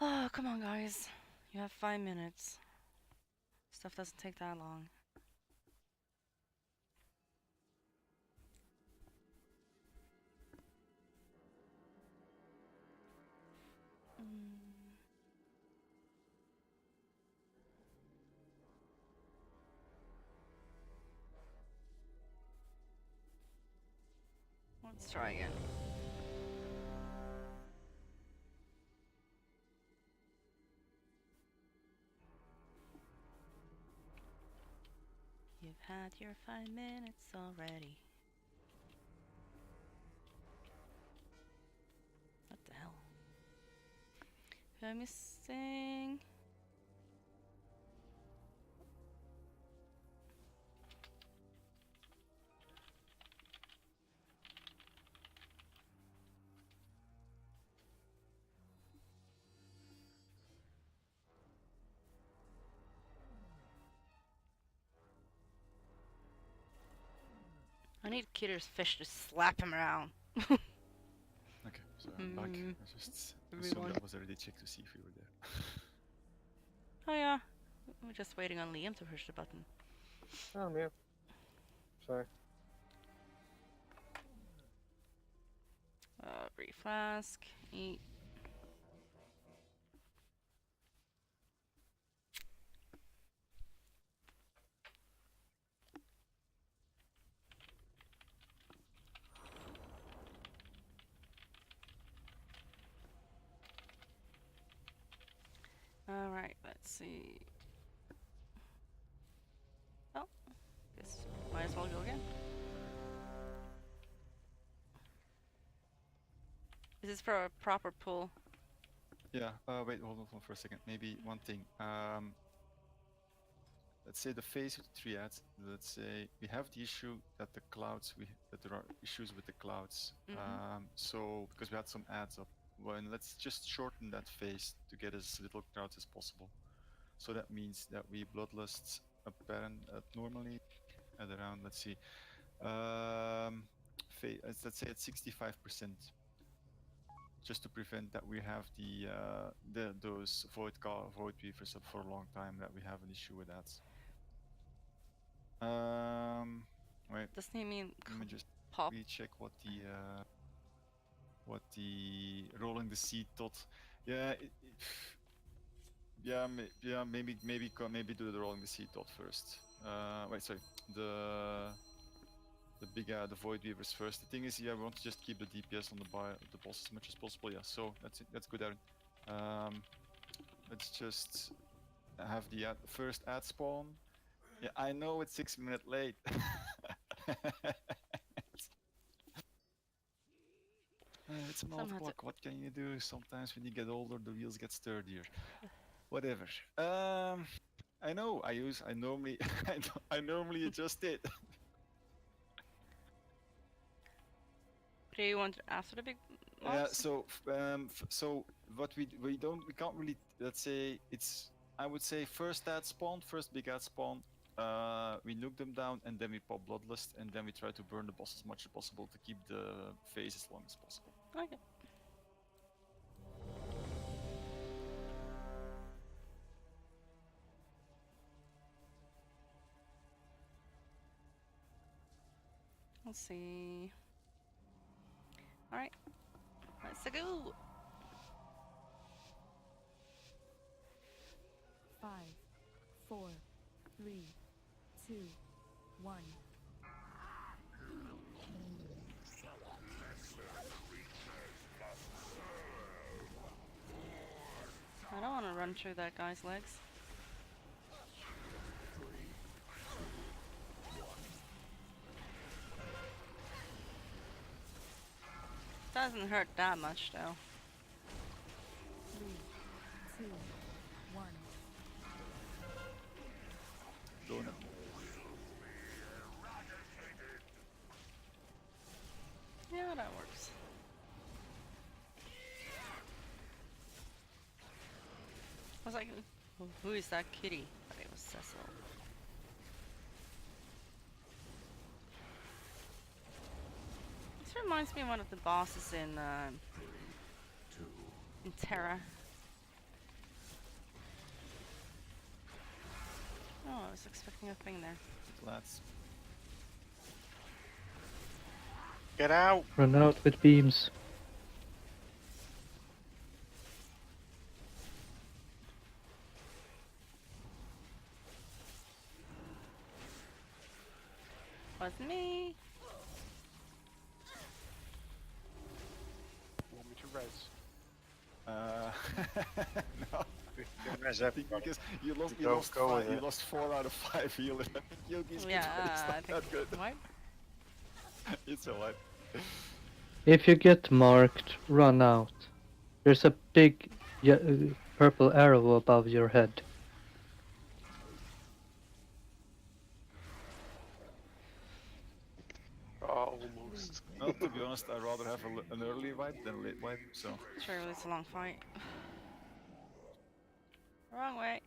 Oh, come on, guys. You have 5 minutes. Stuff doesn't take that long. Let's try again. You've had your 5 minutes already. What the hell? Who am I missing? I need Kitter's fish to slap him around. Okay, so I'm back. I just assumed Everyone. that was already checked to see if we were there. Oh yeah, we're just waiting on Liam to push the button. Oh, I'm here. Sorry. Brief flask, eat. Alright, let's see. Oh, guess might as well go again. Is this for a proper pull? Yeah, wait, hold on for a second. Maybe one thing. Let's say the phase with the 3 ads. Let's say we have the issue that the clouds, that there are issues with the clouds. So because we had some ads up, well, let's just shorten that phase to get as little crowds as possible. So that means that we bloodlust normally at around, let's see, let's say at 65%. Just to prevent that we have those void weavers up for a long time, that we have an issue with that. Wait. Doesn't he mean Let me just pop? recheck what the rolling the seed thought. Yeah, maybe do the rolling the seed thought first. Wait, sorry, the the void weavers first. The thing is, yeah, we want to just keep the DPS on the boss as much as possible. Yeah, so that's it. That's good, Aaron. Let's just have the first ad spawn. Yeah, I know it's 6 minutes late. It's an old clock. What can you do? Sometimes when you get older, the wheels get sturdier. Whatever. I know. I normally. I normally adjust it. Do you want after the big Yeah. mobs? So what we can't really, let's say it's, I would say first ad spawn, first big ad spawn. We nuke them down and then we pop bloodlust and then we try to burn the boss as much as possible to keep the phase as long as possible. Okay. Let's see. All right, let's go. 5, 4, 3, 2, 1. I don't want to run through that guy's legs. Doesn't hurt that much though. 3, 2, 1. Donut. Yeah, that works. I was like, who is that kitty? But it was Cecil. This reminds me of one of the bosses in Terra. Oh, I was expecting a thing there. Lads. Get out! Run out with beams. Wasn't me. Want me to res? No. Res I think everybody. because you lost, Go with you it. lost 4 out of 5 healers. I think Yogi's Yeah, not I think. that good. What? It's alright. If you get marked, run out. There's a big purple arrow above your head. Almost. Well, to be honest, I'd rather have an early wipe than a late wipe, so. Sure, it's a long fight. Wrong way.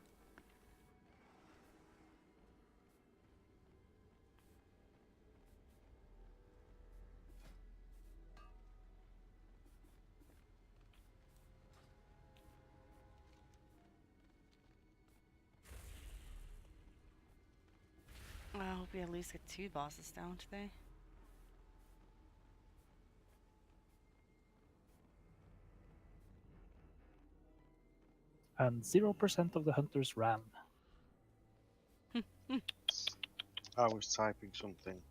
I hope we at least get 2 bosses down today. And 0% of the hunters ran. I was typing something.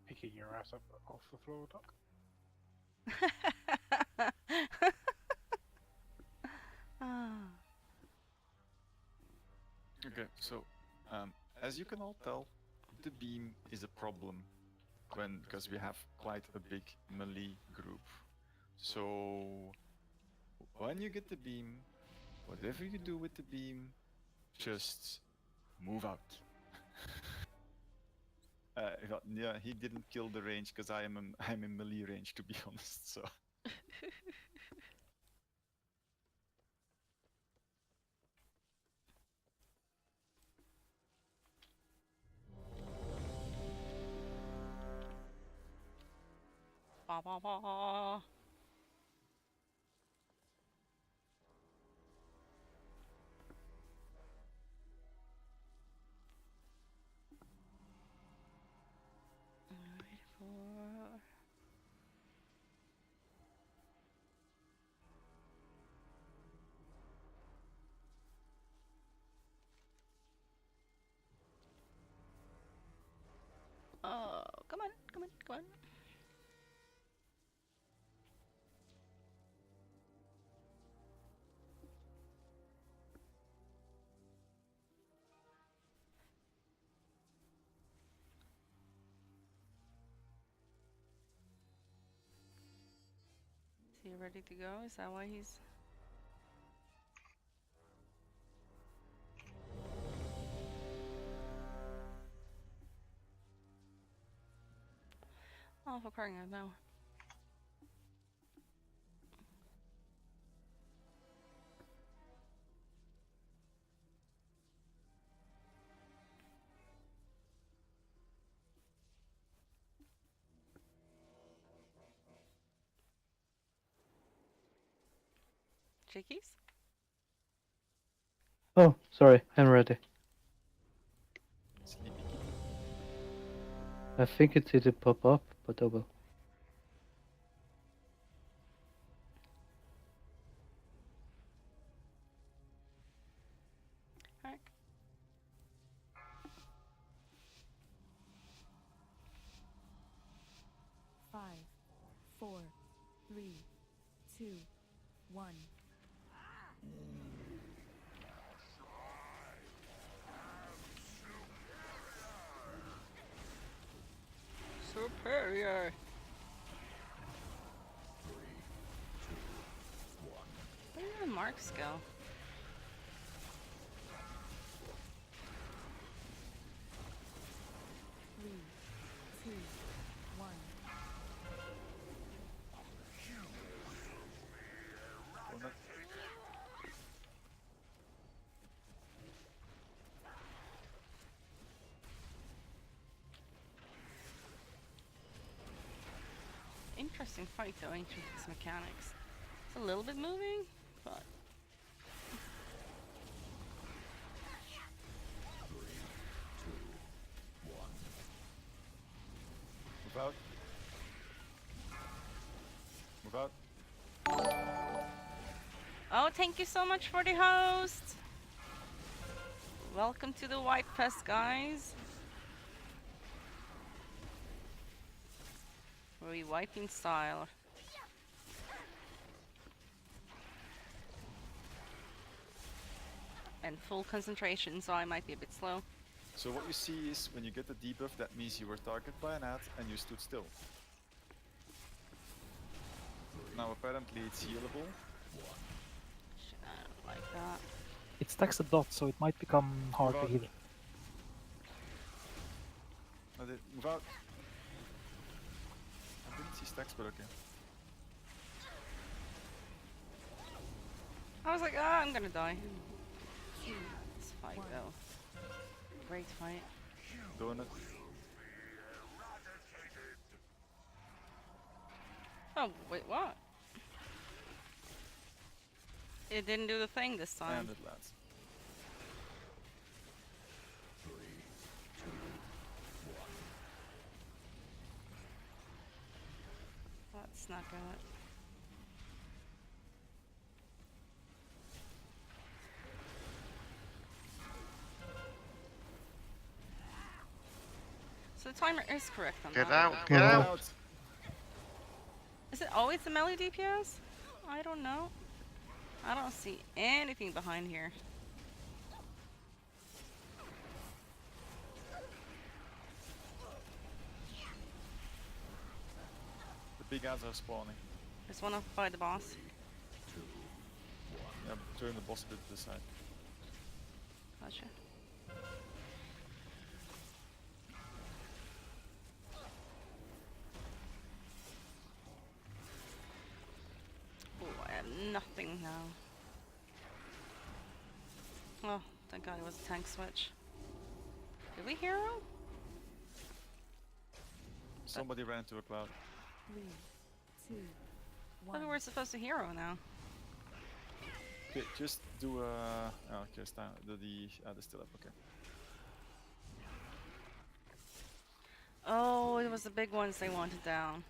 Picking your ass up off the floor, Doc. Ah. Okay, so as you can all tell, the beam is a problem because we have quite a big melee group. So when you get the beam, whatever you do with the beam, just move out. Yeah, he didn't kill the range because I'm in melee range, to be honest. So. Ba ba ba. Wait for. Oh, come on, come on, come on. he ready to go? Is that why he's... Oh, for crying out loud. Chickies? Oh, sorry, I'm ready. Sleepy. I think it didn't pop up, but I will. Alright. Five, four, three, two, one. Superior! Where did the marks go? Three, two, one. Donut. Interesting fight though, Ancient Its mechanics. It's a little bit moving, but Move out. Move out. oh, thank you so much for the host. Welcome to the White Fest, guys. We wiping style. And full concentration, so I might be a bit slow. So what you see is when you get the debuff, that means you were targeted by an ad and you stood still. Now apparently it's healable. Shit, I don't like that. It stacks a dot, so it might become hard Move to out. heal. Move out. I didn't see stacks, but okay. I was like, ah, I'm gonna die. This fight though. Great fight. Donut. Oh, wait, what? It didn't do the thing this time. And it lands. That's not good. So the timer is correct on Get that. out, get out! Is it always the melee DPS? I don't know. I don't see anything behind here. The big ads are spawning. There's one up by the boss. Yeah, turn the boss a bit to the side. Gotcha. Oh, I have nothing now. Oh, thank God it was a tank switch. Did we hero? Somebody ran into a cloud. 3, 2, I thought we were supposed to hero now. Okay, just do a. Oh, okay, it's down. They're still up. Okay. Oh, it was the big ones they wanted down.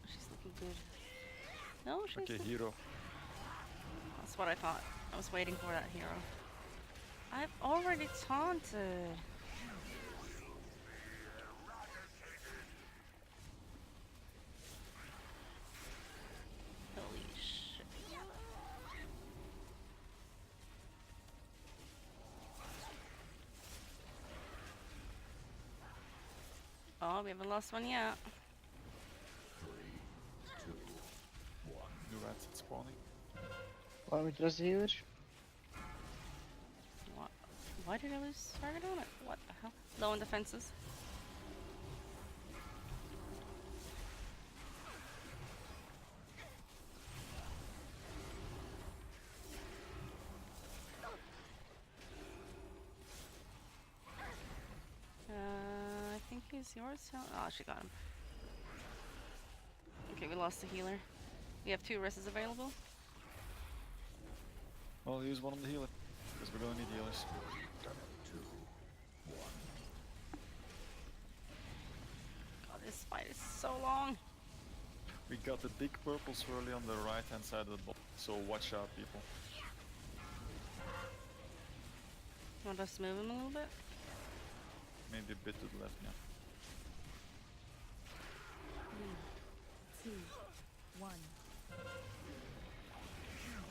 She's looking good. No, she's Okay, not. hero. That's what I thought. I was waiting for that hero. I've already taunted. Holy shit. Oh, we haven't lost one yet. New rats at spawning. Why we trust the healer? What? Why did I lose target on it? What the hell? Low on defenses. I think he's yours. Oh, she got him. Okay, we lost the healer. We have 2 rests available. I'll use one on the healer, because we're gonna need healers. God, this fight is so long. We got the big purple swirly on the right hand side of the bot, so watch out, people. Want us to move him a little bit? Maybe a bit to the left, yeah. 3, 2, 1.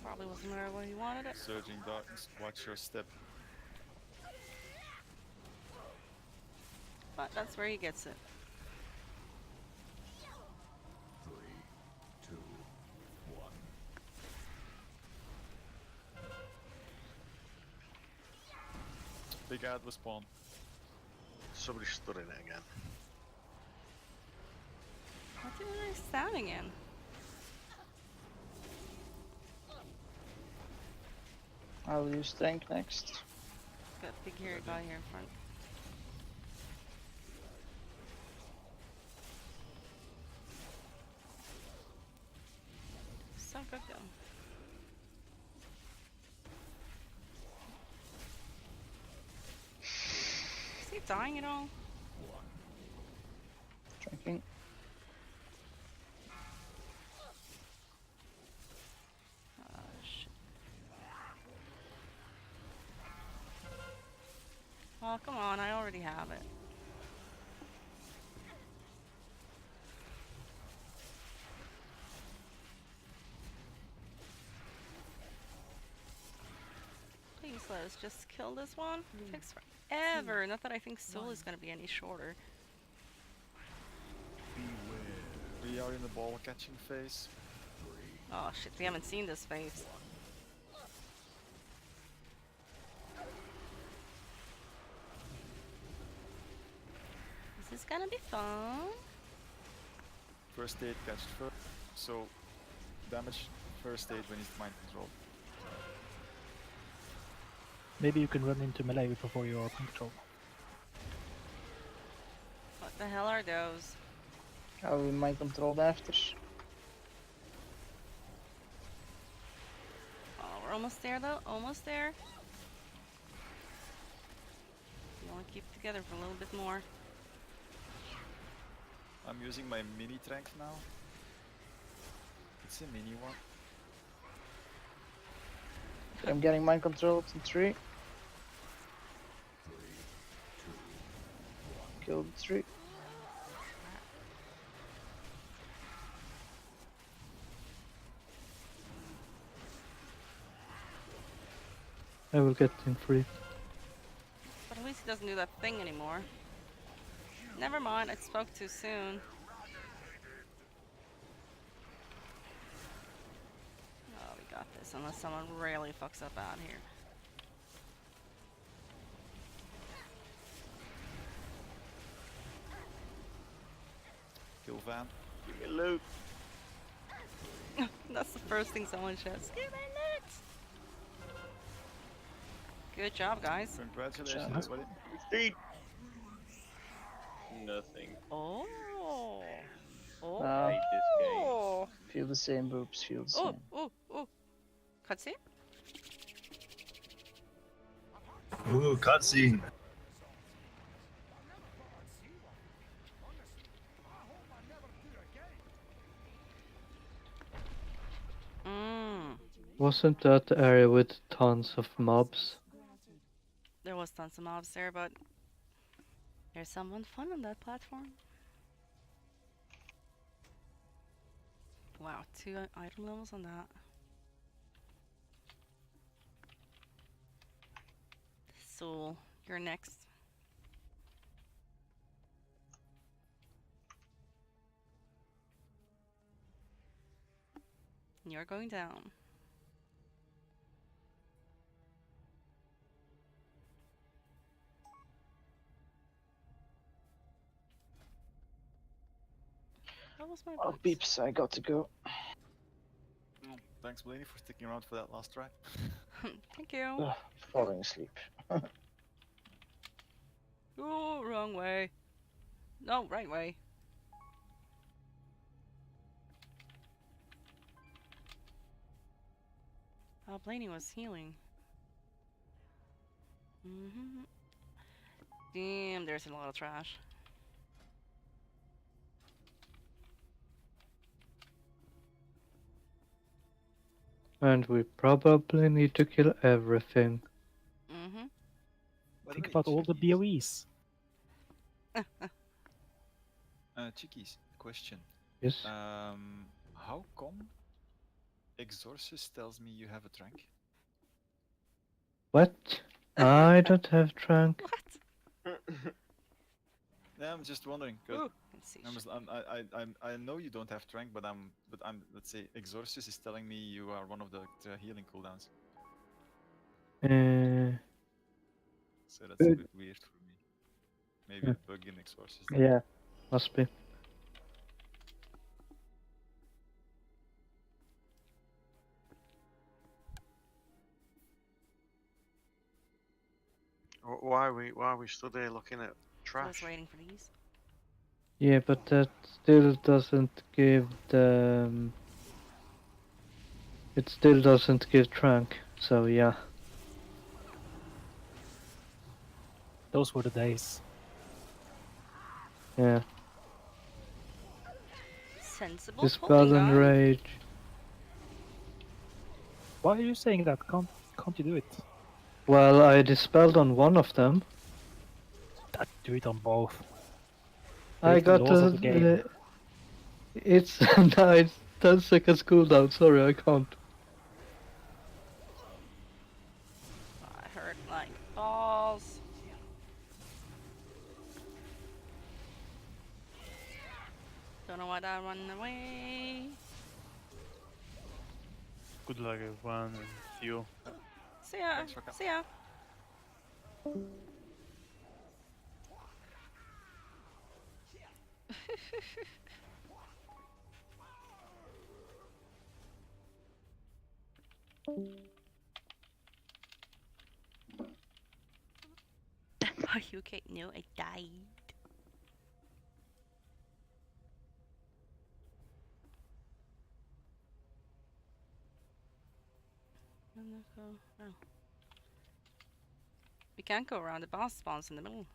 Probably wasn't where he wanted it. Surging darkness, watch your step. But that's where he gets it. Big ad was spawned. Somebody stood in it again. What did I standing in? I'll use tank next. Got big hairy guy here in front. So good though. Is he dying at all? Drinking. Shit. Oh, come on, I already have it. Please let us just kill this one. It takes forever. Not that I think Soul is going to be any shorter. We are in the ball catching phase. Oh shit, we haven't seen this phase. This is gonna be fun. First aid catched first, so damage first aid when he's mind control. Maybe you can run into melee before you are control. What the hell are those? I'll be mind controlled after. Oh, we're almost there though. Almost there. You want to keep together for a little bit more. I'm using my mini trank now. It's a mini one. I'm getting mind controlled in 3. Killed the 3. I will get in free. But at least he doesn't do that thing anymore. Never mind, I spoke too soon. Oh, we got this, unless someone really fucks up out here. Kill Van. Give me loot. That's the first thing someone says. Give me loot! Good job, guys. Congratulations, Shut everybody. 15. Nothing. Oh. Oh. I hate this game. Oh. Feel the same boobs, feel the Oh. same. Oh. Oh. Cutscene? Ooh, cutscene. Wasn't that the area with tons of mobs? There was tons of mobs there, but there's someone fun on that platform. Wow, 2 item levels on that. Soul, you're next. You're going down. What was my Oh, boots? beeps, I got to go. Mm, thanks, Blaney, for sticking around for that last try. Thank you. Ugh, falling asleep. Oh, wrong way. No, right way. Oh, Blaney was healing. Damn, there's a lot of trash. And we probably need to kill everything. By the Think way, about all the chickies. BOEs. Chickies, question. Yes. How come Exorcist tells me you have a trank? What? I don't have trunk. What? Yeah, I'm just wondering because Ooh, let's see. I know you don't have trank, but I'm let's say Exorcist is telling me you are one of the healing cooldowns. So that's a bit weird for me. Maybe a bug in Exorcist. Yeah, must be. Why are we stood here looking at I trash? was waiting for these. Yeah, but that still doesn't give the. It still doesn't give trunk, so yeah. Those were the days. Yeah. Sensible Dispel pulling, and guys. rage. Why are you saying that? Can't you do it? Well, I dispelled on one of them. Do it on both. I Break the got laws of the game. It's nice. 10 seconds cooldown. Sorry, I can't. I hurt like balls. Don't know why that run away. Good luck, everyone, and see you. See ya. See ya. Are you okay? No, I died. Oh. We can't go around. The boss spawns in the middle.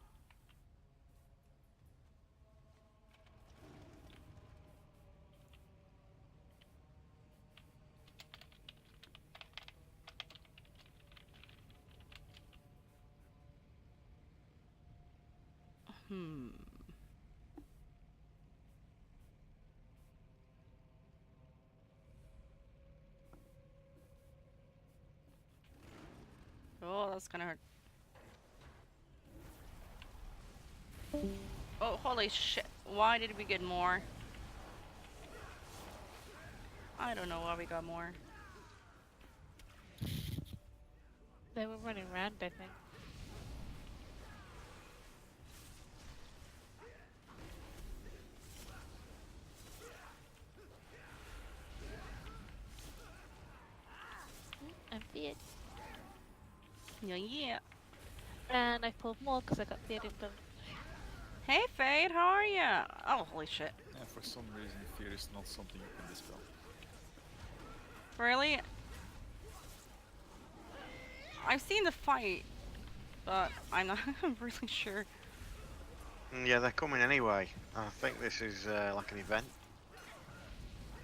Oh, that's gonna hurt. Oh, holy shit. Why did we get more? I don't know why we got more. They were running around, I think. I'm feared. Yeah. And I pulled more because I got feared in them. Hey, Fade, how are ya? Oh, holy shit. Yeah, for some reason, fear is not something you can dispel. Really? I've seen the fight, but I'm not really sure. Yeah, they're coming anyway. I think this is like an event.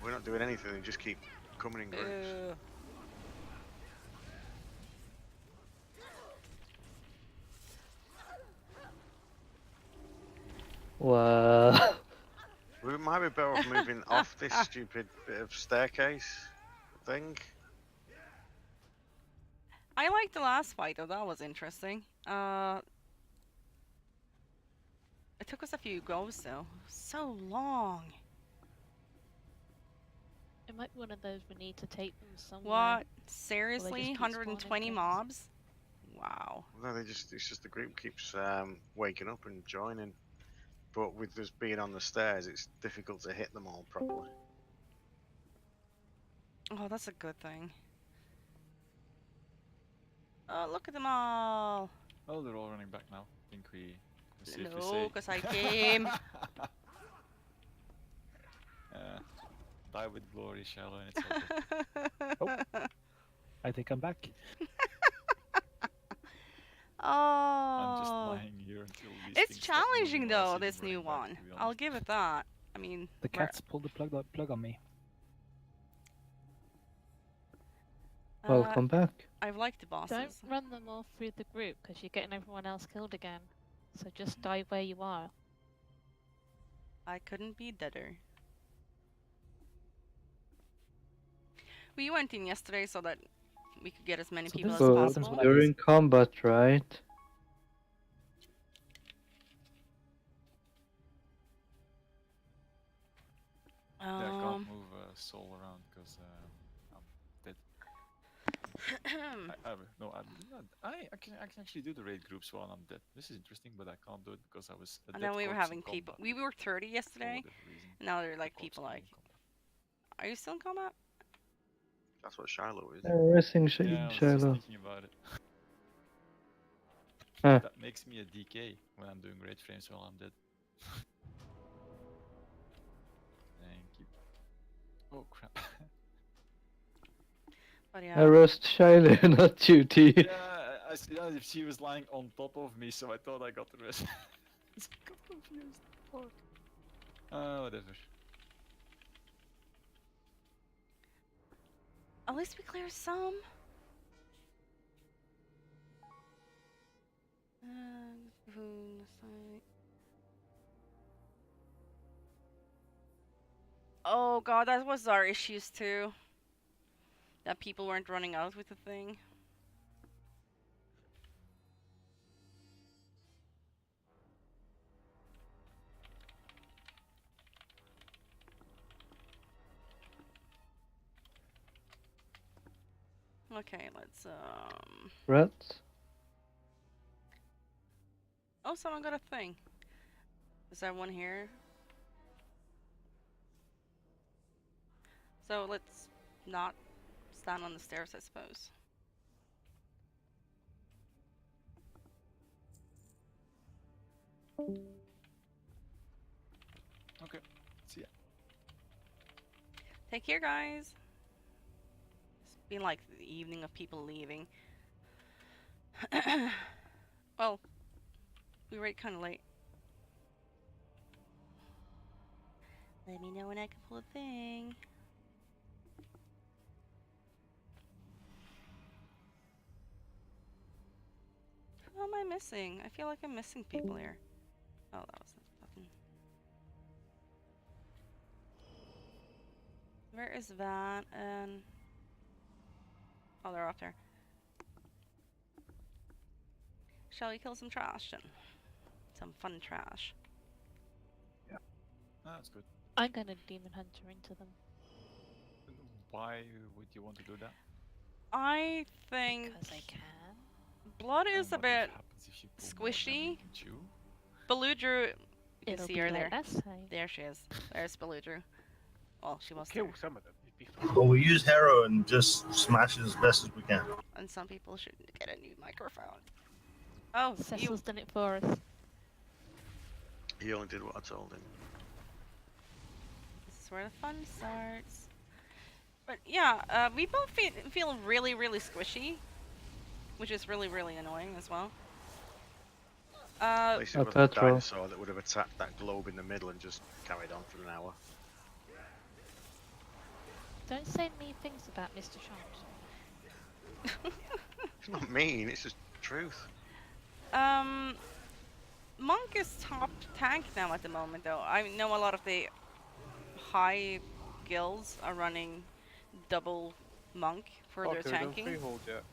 We're not doing anything, they just keep coming in groups. Wow. We might be better off moving off this stupid bit of staircase thing. I liked the last fight though, that was interesting. It took us a few goes though. So long. It might be one of those we need to take them somewhere. What? Seriously? keep 120 spawning things. mobs? Wow. No, it's just the group keeps waking up and joining. But with us being on the stairs, it's difficult to hit them all properly. Oh, that's a good thing. Oh, look at them all. Oh, they're all running back now. I think we can safely No, say. 'cause I came. Die with glory, Shallow, and it's over. Oh, I think I'm back. I'm just Oh. lying here until these It's things stop challenging moving while I though, see them this new running back, one. to be I'll honest. give it that. I mean, The we're- cats pulled the plug on me. Welcome back. I've liked the bosses. Don't run them all through the group because you're getting everyone else killed again. So just die where you are. I couldn't be deader. We went in yesterday so that we could get as many people as So possible. you're in combat, right? Yeah, I can't move Soul around because I'm dead. I can actually do the raid groups while I'm dead. This is interesting, but I can't do it because I was a And dead then we were corpse in having people. combat. We were 30 yesterday. whatever reason. And now they're like people like. Are you still in combat? That's what Shiloh is. Racing Yeah, I was just Shiloh. thinking about it. Huh. That makes me a DK when I'm doing raid frames while I'm dead. Thank you. Oh crap. But I yeah. roast Shiloh, not you, T. Yeah, I see that if she was lying on top of me, so I thought I got the rest. I got confused. Fuck. Whatever. At least we clear some. Oh god, that was our issues too. That people weren't running out with the thing. Okay, let's Rats. Oh, someone got a thing. Is there one here? So let's not stand on the stairs, I suppose. Okay, see ya. Take care, guys. It's been like the evening of people leaving. Well, we were kind of late. Let me know when I can pull a thing. Who am I missing? I feel like I'm missing people here. Oh, that was the button. Where is that? And oh, they're up there. Shall we kill some trash then? Some fun trash. Yeah. That's good. I'm gonna demon hunter into them. Why would you want to do that? I think Because I can. blood is a bit Happens if you pull more squishy. than you chew? Beludru, you can It'll see be her like there. last time. There she is. There's Beludru. Well, she was Kill there. some of them. It'd be fine. Well, we use Harrow and just smash it as best as we can. And some people should get a new microphone. Oh, you. Cecil's done it for us. He only did what I told him. This is where the fun starts. But yeah, we both feel really, really squishy, which is really, really annoying as well. At least it a wasn't a petrol. dinosaur that would have attacked that globe in the middle and just carried on for an hour. Don't say mean things about Mr. Shant. It's not mean, it's just truth. Monk is top tank now at the moment, though. I know a lot of the high guilds are running double monk for their Okay, we done tanking. freehold yet.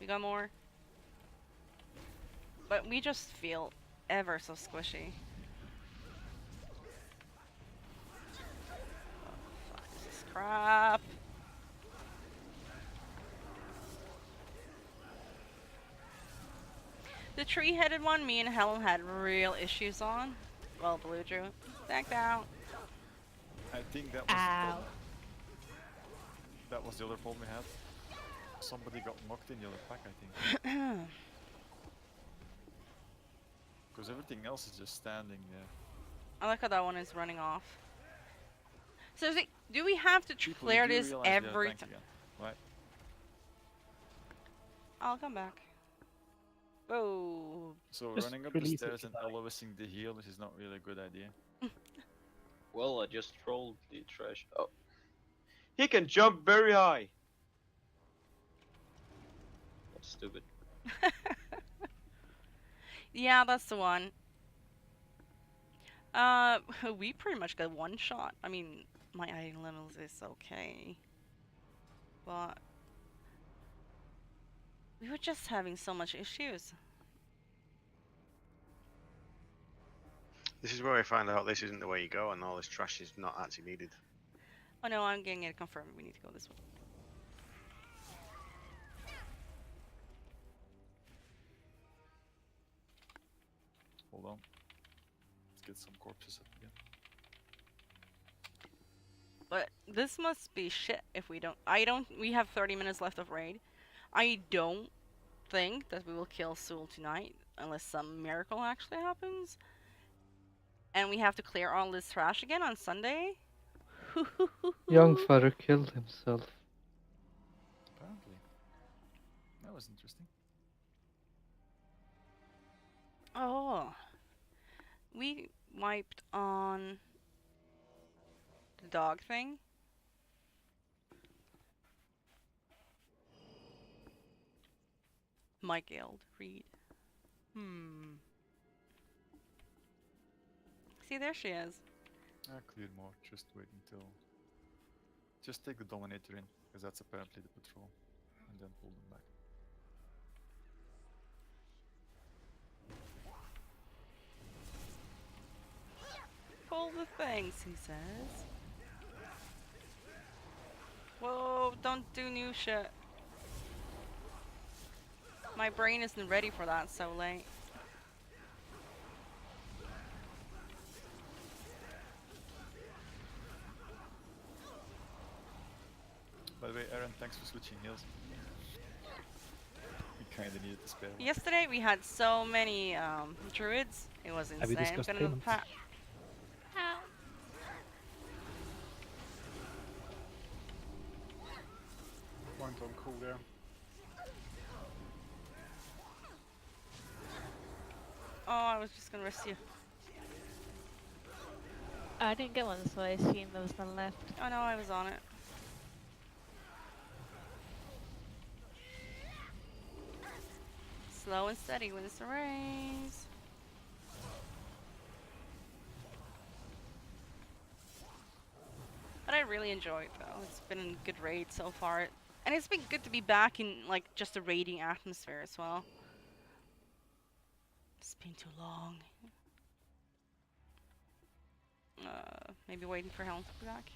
We got more. But we just feel ever so squishy. Oh, fuck, this crap. The tree-headed one, me and Helen had real issues on. Well, Blue drew. Back down. I think that was the problem. That was the other problem we had. Somebody got knocked in the other pack, I think. Because everything else is just standing there. I like how that one is running off. So, do we have to People, clear you do this realize we have a every tank time? again, right? I'll come back. Whoa. So Just running up the release it stairs to and die. LOSing the heal is not really a good idea. Well, I just trolled the trash. Oh. He can jump very high! That's stupid. Yeah, that's the one. We pretty much got one shot. I mean, my item levels is okay. But we were just having so much issues. This is where we find out this isn't the way you go, and all this trash is not actually needed. Oh no, I'm getting it confirmed. We need to go this way. Hold on. Let's get some corpses up again. But this must be shit if we don't. We have 30 minutes left of raid. I don't think that we will kill Soul tonight unless some miracle actually happens. And we have to clear all this trash again on Sunday. Young father killed himself. Apparently. That was interesting. Oh. We wiped on the dog thing. My guild, read. See, there she is. Clear more. Just wait until. Just take the Dominator in, because that's apparently the patrol, and then pull them back. Pull the things, he says. Whoa, don't do new shit. My brain isn't ready for that so late. By the way, Aaron, thanks for switching heals. We kinda needed to spare one. Yesterday we had so many druids. It was Have you insane. I'm discussed gonna payments? Mine's on cooldown. Oh, I was just gonna risk you. I didn't get one, so I assume there was none left. Oh no, I was on it. Slow and steady wins the race. But I really enjoy it though. It's been a good raid so far. And it's been good to be back in like just a raiding atmosphere as well. It's been too long. Maybe waiting for Helen to be back.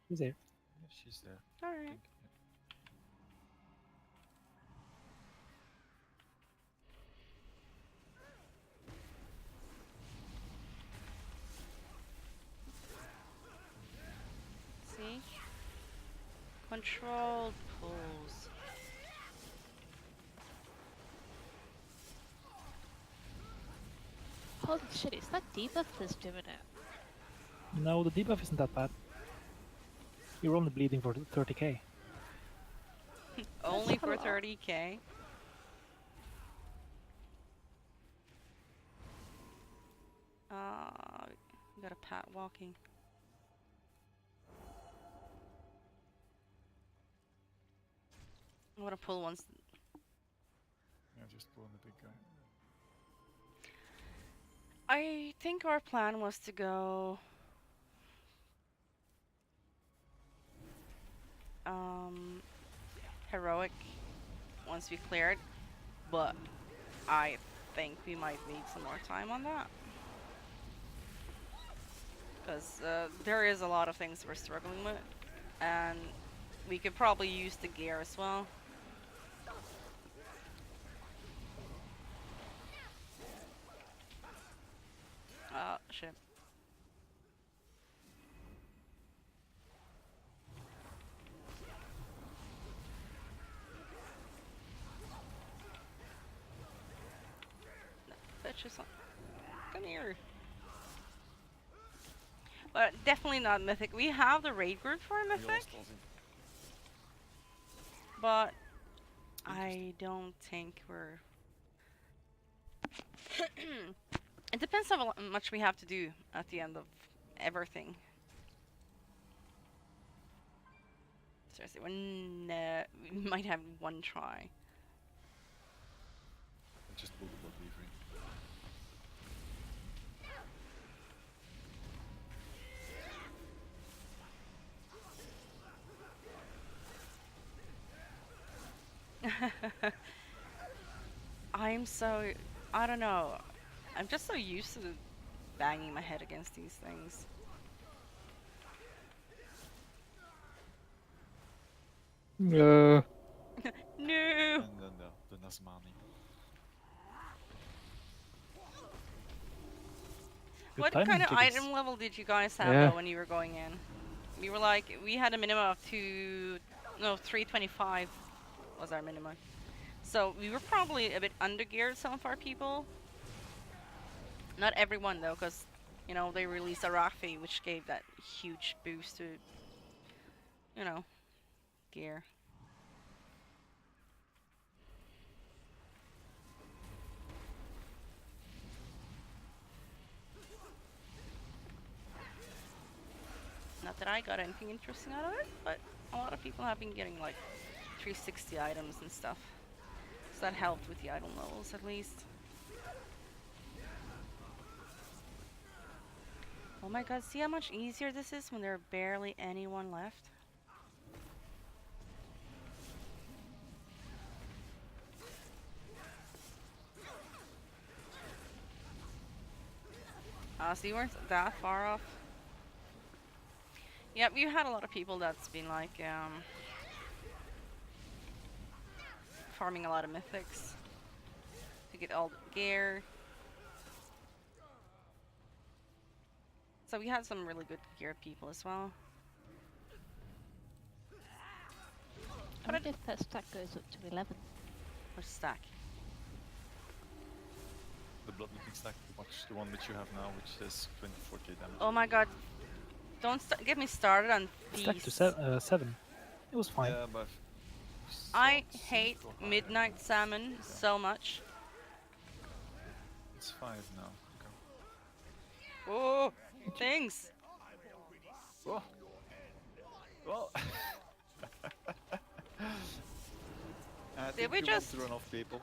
She's there. Yeah, she's there. Alright. See? Controlled pulls. Holy shit, it's that debuff that's doing it. No, the debuff isn't that bad. You're only bleeding for 30k. Only That's a for lot. 30k. We got a Pat walking. I want to pull once. Yeah, just pull in the big guy. I think our plan was to go heroic once we cleared, but I think we might need some more time on that. because there is a lot of things we're struggling with, and we could probably use the gear as well. Oh shit. Bitch is on. Come here. But definitely not mythic. We have the raid group for mythic, but I don't think we're. It depends on how much we have to do at the end of everything. Seriously, we might have one try. Just pull the blood lever in. I don't know. I'm just so used to banging my head against these things. No. No. And then the Nazmani. What kind of item level did you guys have though when you were going in? We were like, we had a minimum of 325 was our minimum. So we were probably a bit under geared, some of our people. Not everyone though, because you know they released Arathi, which gave that huge boost to, you know, gear. Not that I got anything interesting out of it, but a lot of people have been getting like 360 items and stuff. So that helped with the item levels at least. Oh my god, see how much easier this is when there are barely anyone left? So you weren't that far off. Yep, you had a lot of people that's been like, farming a lot of mythics to get all the gear. So we had some really good geared people as well. I wonder if that stack goes up to 11. Which stack? The bloodletting stack, the one which you have now, which says 24k damage. Oh my god. Don't get me started on Stack feast. to 7. It was fine. Yeah, but I hate midnight salmon so much. It's 5 now. Okay. Oh, things. Oh. Well. Did we just run off people?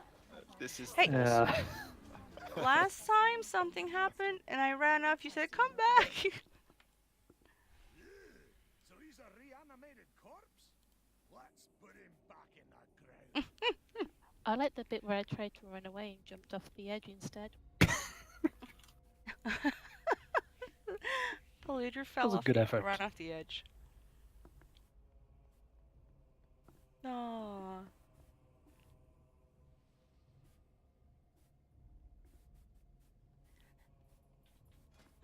This is. Hey. Yeah. Last time something happened and I ran off, you said come back. So he's a reanimated corpse? Let's put him back in that ground. I like the bit where I tried to run away and jumped off the edge instead. The leader fell was a off good effort. right off the edge. No.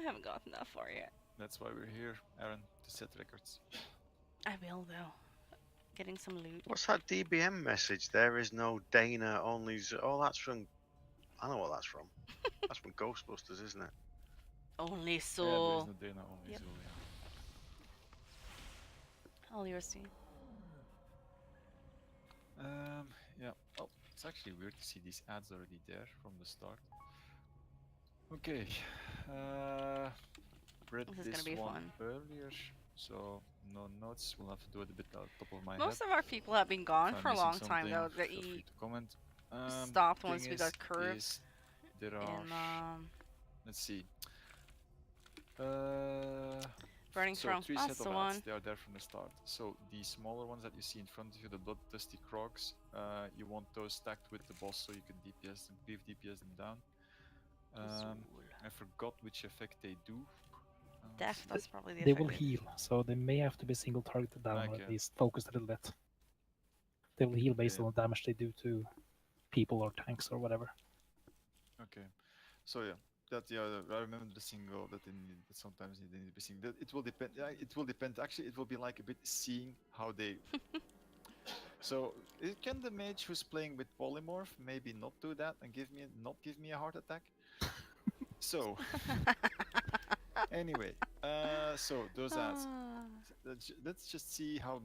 I haven't gotten that far yet. That's why we're here, Aaron, to set records. I will though. Getting some loot. What's that DBM message? There is no Dana, only oh, that's from. I know what that's from. That's from Ghostbusters, isn't it? Only Yeah, so. there is no Dana, only Yep. Zul, yeah. All yours, team. Yeah. Oh, it's actually weird to see these ads already there from the start. Okay. Read This is this gonna be one fun. earlier, so no notes. We'll have to do it a bit out top of my Most head. of our people have been gone If I'm for a missing long time though. something, That feel free to comment. stopped once thing we got curved. is there are. And Let's see. Burning So Throne. 3 That's set of the ads, one. they are there from the start. So the smaller ones that you see in front of you, the bloodthirsty crocs, you want those stacked with the boss so you can DPS them, brief DPS them down. I forgot which effect they do. Death, that's probably the They will effective. heal, so they may have to be single targeted down or at Okay. least focused a little bit. They will heal based Okay. on the damage they do to people or tanks or whatever. Okay. So yeah, that I remember the single that that sometimes they need to be single. It will depend. Yeah, it will depend. Actually, it will be like a bit seeing how they. So can the mage who's playing with polymorph maybe not do that and not give me a heart attack? So anyway, so those ads. Ah. Let's just see how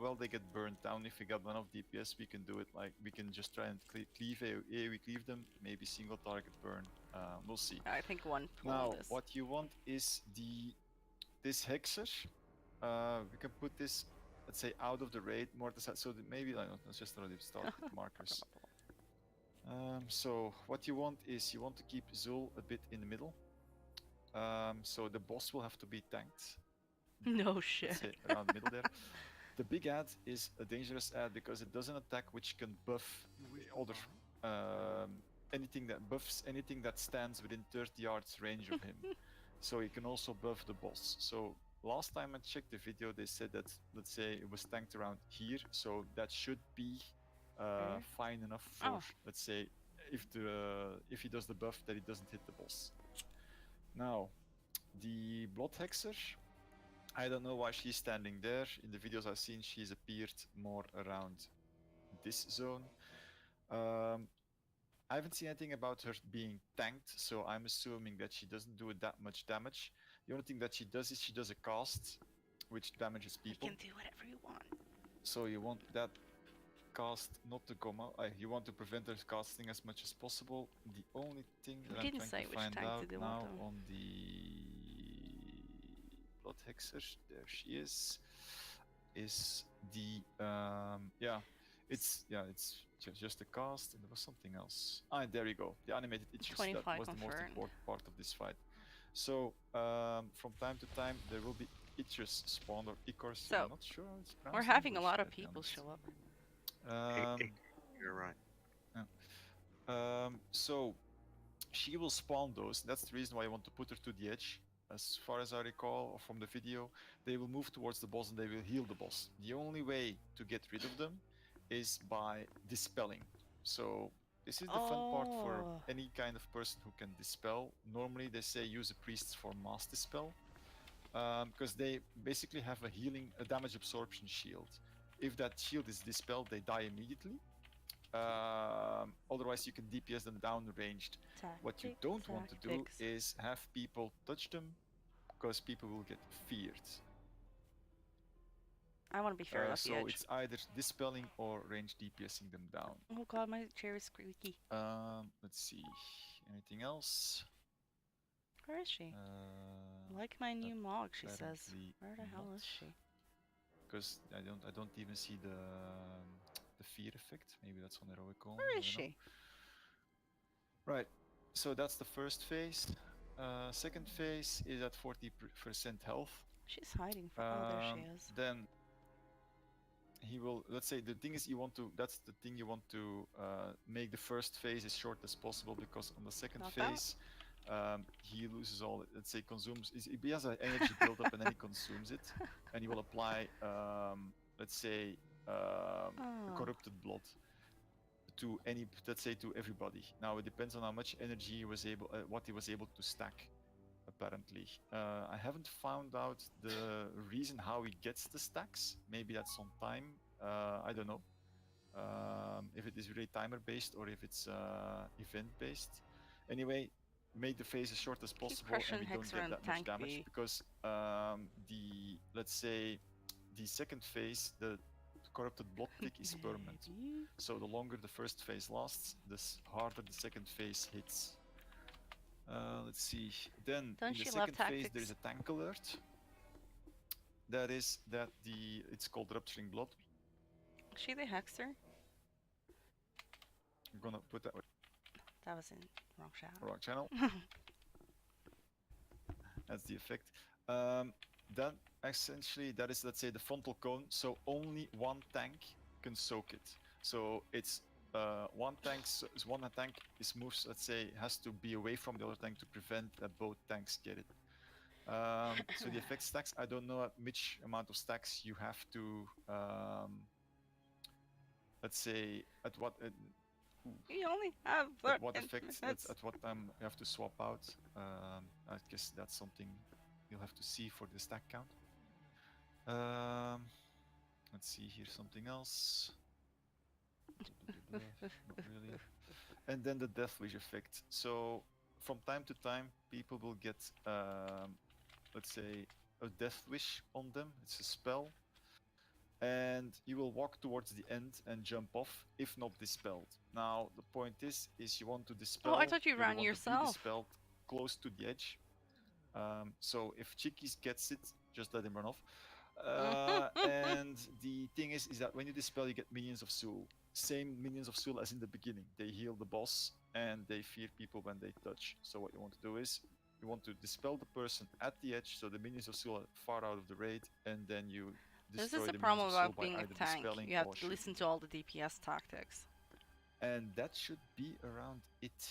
well they get burned down. If we got one of DPS, we can do it like we can just try and cleave AoE cleave them, maybe single target burn. We'll see. I think one Now, pull is. what you want is this hexer. We can put this, let's say, out of the raid more to the side. So that maybe let's just already start with markers. So what you want is you want to keep Zul a bit in the middle. So the boss will have to be tanked. No shit. Let's say around the middle there. The big ad is a dangerous ad because it does an attack which can buff other anything that buffs anything that stands within 30 yards range of him. So he can also buff the boss. So last time I checked the video, they said that, let's say, it was tanked around here, so that should be fine enough for, let's say, if he does the buff, that he doesn't hit the boss. Now, the Blood Hexer, I don't know why she's standing there. In the videos I've seen, she's appeared more around this zone. I haven't seen anything about her being tanked, so I'm assuming that she doesn't do that much damage. The only thing that she does is she does a cast, which damages people. You can do whatever you want. So you want that cast not to come out. You want to prevent her casting as much as possible. The only thing that I'm trying to find out now on the Blood Hexer, there she is the it's just a cast, and there was something else. There you go. The animated itches. That was the most important part of this fight. So from time to time there will be itches spawned or ichors. So I'm not sure how it's pronounced. We're having a lot of people show up. You're right. Yeah. So she will spawn those. That's the reason why I want to put her to the edge. As far as I recall from the video, they will move towards the boss and they will heal the boss. The only way to get rid of them is by dispelling. So this is the fun part for any kind of person who can dispel. Normally they say use a priest for mass dispel, because they basically have a damage absorption shield. If that shield is dispelled, they die immediately. Otherwise you can DPS them downranged. What you don't want to do is have people touch them, because people will get feared. I want to be feared off the edge. So it's either dispelling or range DPSing them down. Oh god, my chair is squeaky. Let's see. Anything else? Where is she? Like my new mog, she says. Where the hell is she? Because I don't even see the fear effect. Maybe that's on heroic calm. Where is she? Right. So that's the first phase. Second phase is at 40% health. She's hiding from. Oh, there she is. Then he will. Let's say the thing is that's the thing you want to make the first phase as short as possible, because on the second phase. He loses all, let's say, he has an energy buildup and then he consumes it, and he will apply, let's say, corrupted blood to to everybody. Now it depends on how much energy he was what he was able to stack, apparently. I haven't found out the reason how he gets the stacks. Maybe that's on time. I don't know. If it is really timer based or if it's event based. Anyway, make the phase as short as possible and we don't get that much damage, because let's say the second phase, the corrupted blood tick is permanent. So the longer the first phase lasts, the harder the second phase hits. Let's see. Then in the second phase there is a tank alert. It's called Rupturing Blood. Is she the Hexer? I'm gonna put that. That was in wrong channel. Wrong channel. That's the effect. Then essentially that is, let's say, the frontal cone. So only one tank can soak it. So it's one tank moves. Let's say has to be away from the other tank to prevent that both tanks get it. So the effect stacks, I don't know at which amount of stacks you have to, let's say, at what You only have at what 13 effect, minutes. at what time you have to swap out. I guess that's something you'll have to see for the stack count. Let's see here, something else. Not really. And then the Death Wish effect. So from time to time, people will get, let's say, a Death Wish on them. It's a spell. And you will walk towards the end and jump off, if not dispelled. Now, the point is you want to dispel. Oh, I thought you but ran want yourself. To be dispelled close to the edge. So if Chickies gets it, just let him run off. And the thing is that when you dispel, you get minions of Soul. Same minions of Soul as in the beginning. They heal the boss and they fear people when they touch. So what you want to do is you want to dispel the person at the edge, so the minions of Soul are far out of the raid, and then you This destroy is the the problem minions of Soul about by being a either tank. dispelling You have or to shooting. listen to all the DPS tactics. And that should be around it.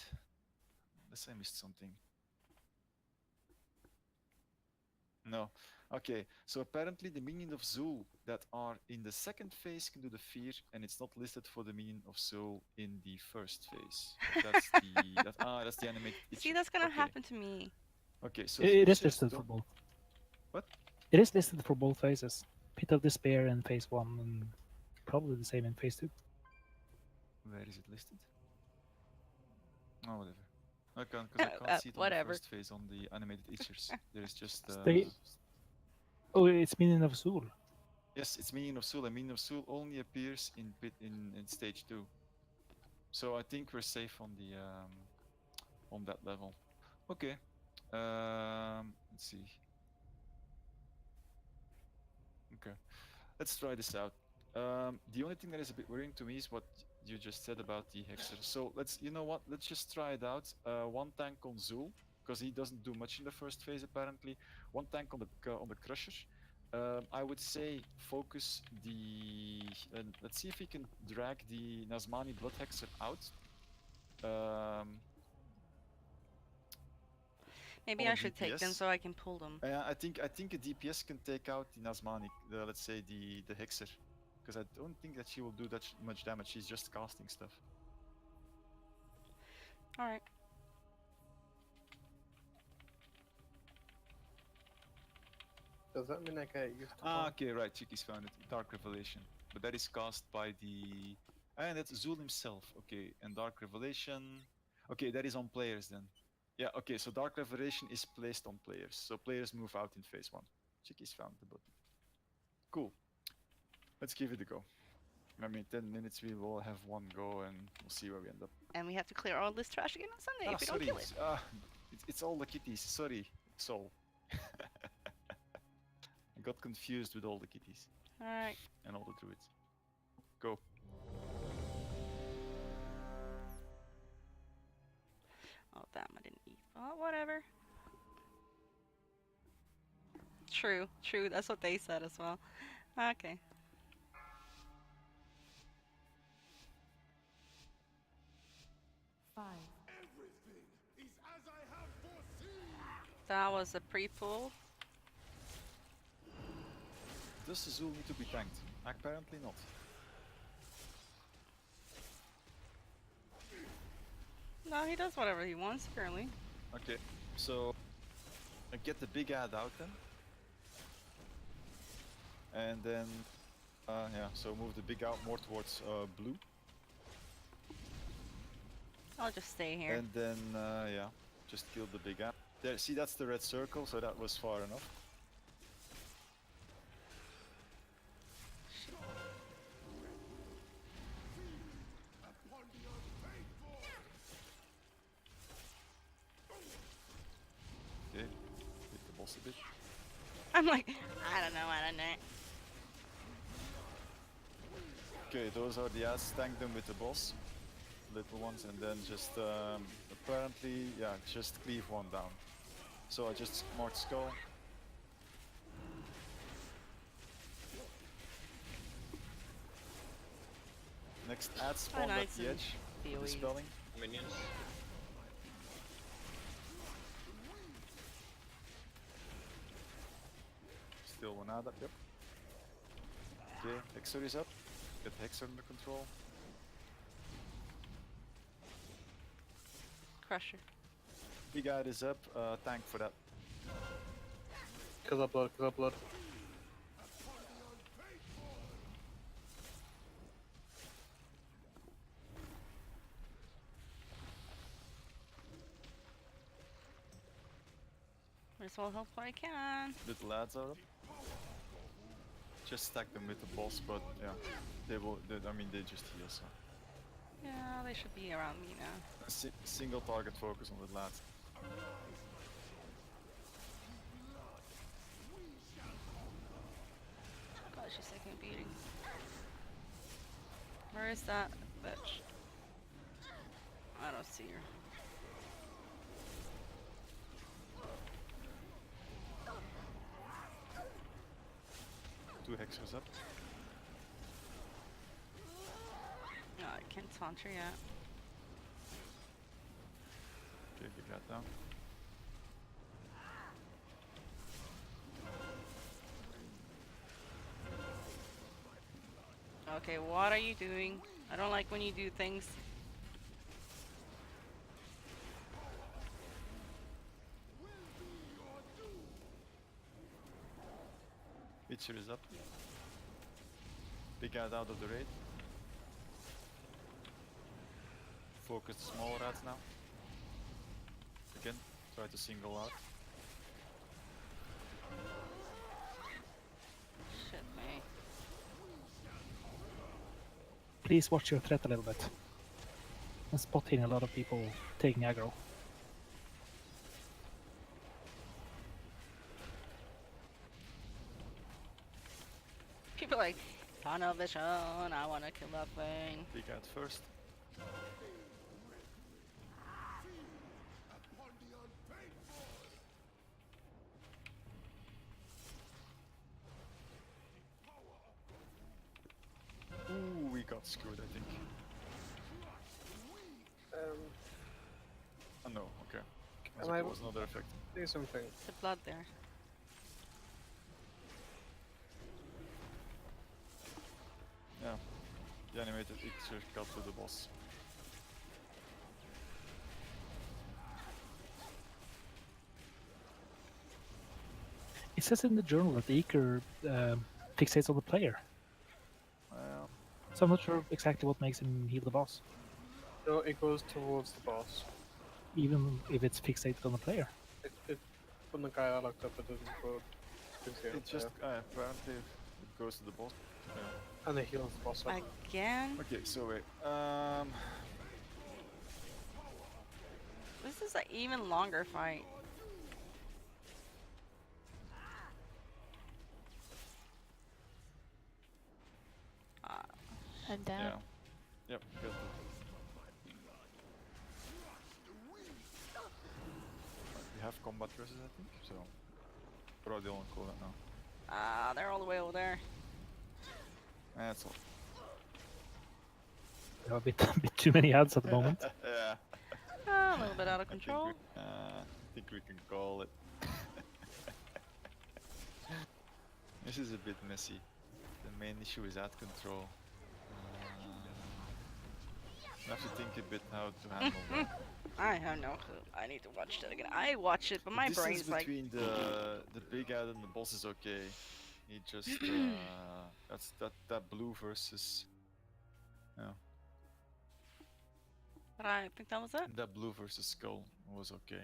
Unless I missed something. No. Okay, so apparently the minion of Zul that are in the second phase can do the fear, and it's not listed for the minion of Soul in the first phase. That's the that's the animated. See, that's gonna happen to me. Okay, so It is features listed for don't- both. What? It is listed for both phases. Pit of Despair in phase 1, and probably the same in phase 2. Where is it listed? Oh, whatever. Okay, because I can't see it on whatever. the first phase on the animated itchers. There is just. Oh, it's Minion of Soul. Yes, it's Minion of Soul, and Minion of Soul only appears in stage 2. So I think we're safe on the on that level. Okay. Let's see. Okay, let's try this out. The only thing that is a bit worrying to me is what you just said about the Hexer. So you know what? Let's just try it out. One tank on Zul, because he doesn't do much in the first phase apparently. One tank on the Crusher. I would say focus the. Let's see if we can drag the Nazmani Blood Hexer out. Maybe on I should take them DPS. so I can pull them. I think a DPS can take out the Nazmani, let's say the Hexer, because I don't think that she will do that much damage. She's just casting stuff. All right. Does that mean I get used to Okay, right. Chickies found it. Dark Revelation, but that is cast by the. And that's Zul himself. Okay, and Dark Revelation. Okay, that is on players then. Yeah. Okay, so Dark Revelation is placed on players, so players move out in phase 1. Chickies found the button. Cool. Let's give it a go. I mean, 10 minutes we will have one go and we'll see where we end up. And we have to clear all this trash again on Sunday if we don't sorry. kill it. It's all the kitties. Sorry, Soul. I got confused with all the kitties. All right. And all the druids. Go. Oh damn! I didn't eat. Oh, whatever. True. True. That's what they said as well. Okay. Everything is as I have foreseen. That was a pre-pull. Does Zul need to be tanked? Apparently not. No, he does whatever he wants apparently. Okay, so I get the big ad out then. And then, yeah, so move the big out more towards blue. I'll just stay here. And then, yeah, just kill the big ad. There, see, that's the red circle, so that was far enough. Okay, hit the boss a bit. I'm like, I don't know. Okay, those are the ads. Tank them with the boss, little ones, and then just apparently, yeah, just cleave one down. So I just marked skull. Next ad spawn at the edge. Dispelling. Minions. Monada, yep. Okay, Hexer is up. Get Hexer under control. Crusher. Big guy is up. Tank for that. Kill that blood, kill that blood. Might as well help what I can. Little lads are up. Just stack them with the boss, but yeah, they will. I mean, they just heal. So Yeah, they should be around me now. single target focus on the lads. God, she's taking a beating. Where is that bitch? I don't see her. Two Hexers up. No, I can't taunt her yet. Okay, get that down. Okay, what are you doing? I don't like when you do things. Witcher is up. Big guy out of the raid. Focus the small rats now. Again, try to single out. Shit me. Please watch your threat a little bit. I'm spotting a lot of people taking aggro. People like, tunnel vision, I wanna kill that thing. Big guy first. Ooh, we got screwed, I think. Oh no, okay. Am I There was another effect. do something? The blood there. Yeah. The animated Ixer got to the boss. It says in the journal that the Eker fixates on the player. Well, So I'm not sure exactly what makes him heal the boss. No, it goes towards the boss. Even if it's fixated on the player. From the guy I looked up, it doesn't go. it just apparently it goes to the boss. Yeah. And they heal the boss up. Again? Okay, so wait. This is an even longer fight. I'm down. Yeah. Yep. Good. We have combat versus, I think. So probably don't call that now. Ah, they're all the way over there. That's all. We have a bit too many ads at the moment. Yeah. Ah, a little bit out of control. I think we can call it. This is a bit messy. The main issue is ad control. I have to think a bit how to handle that. I have no clue. I need to watch that again. I watch it, but my the brain's distance like. between the big ad and the boss is okay. He just that's that blue versus But I think that was it. that blue versus skull was okay.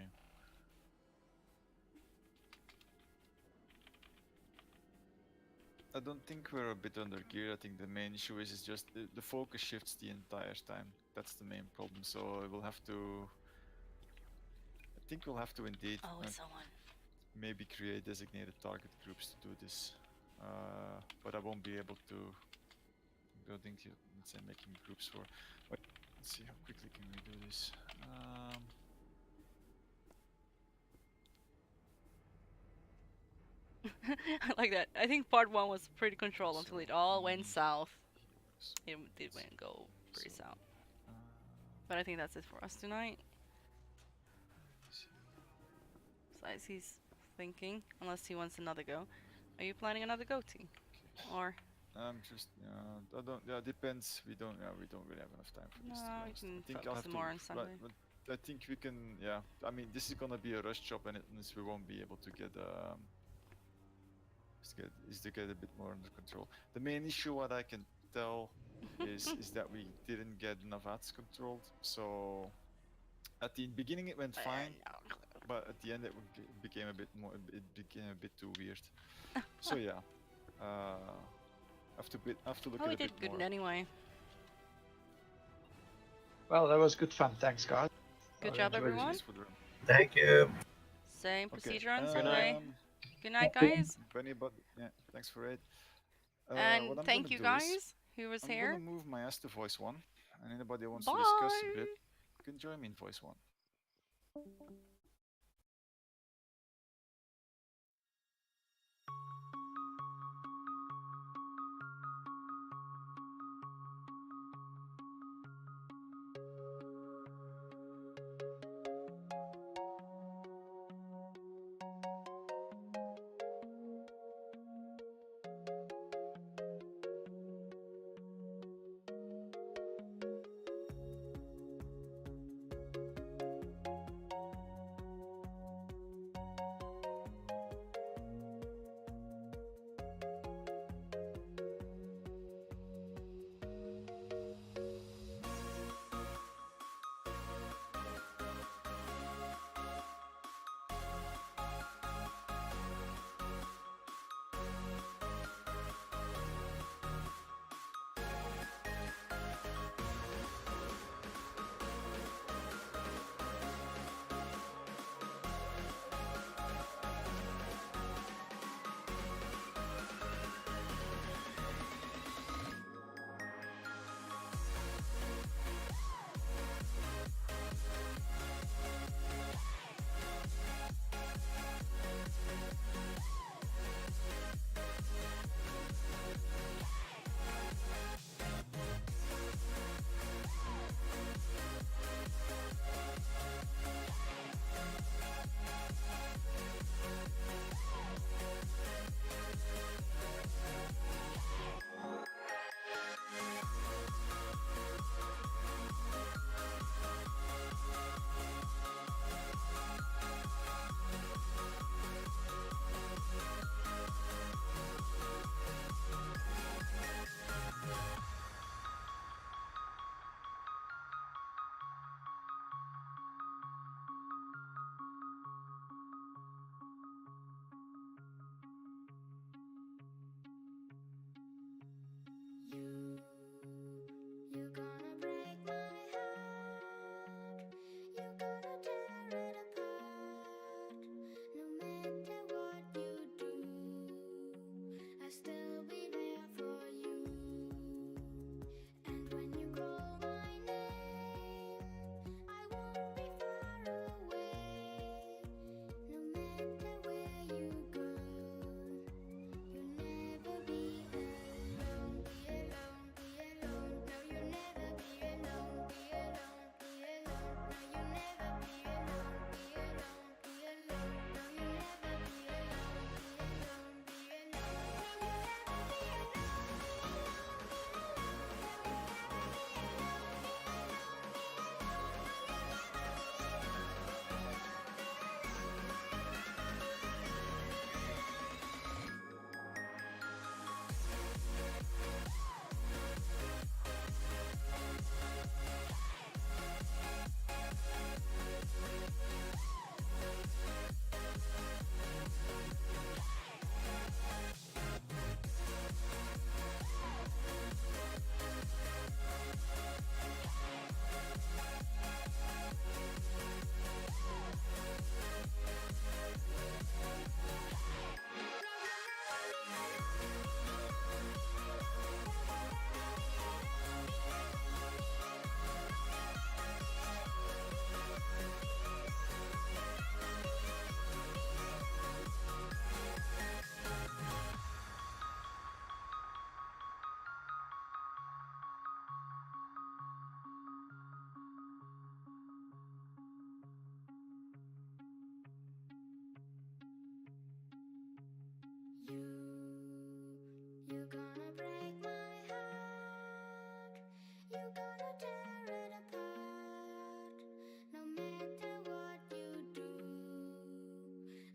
I don't think we're a bit under gear. I think the main issue is just the focus shifts the entire time. That's the main problem. So we'll have to. I think we'll have to indeed Someone. maybe create designated target groups to do this. But I won't be able to. I don't think let's say making groups for. Wait, let's see how quickly can we do this. I like that. I think part 1 was pretty controlled until it all went south. It did go pretty south. But I think that's it for us tonight. Besides, he's thinking, unless he wants another go. Are you planning another goatee? Or Just I don't. Yeah, depends. We don't. Yeah, we don't really have enough time for this. To be no, you honest. I can think I'll focus have to. more on Right, Sunday. but I think we can. Yeah. I mean, this is gonna be a rush job, and we won't be able to get is to get a bit more under control. The main issue, what I can tell, is that we didn't get enough ads controlled. So at the beginning it went fine, but at the end it became a bit more. It became a bit too weird. So yeah, have to look Oh, at we a did bit good more. anyway. Well, that was good fun. Thanks, guys. Good I job, enjoyed it. everyone. Thank you. Same Okay, procedure on Good night. Sunday. Good night, guys. If anybody, yeah, thanks for it. And What I'm thank gonna you do guys is who was I'm here. gonna move my ass to voice one, and anybody who wants Bye. to discuss a bit can join me in voice one.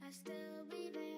I still be there.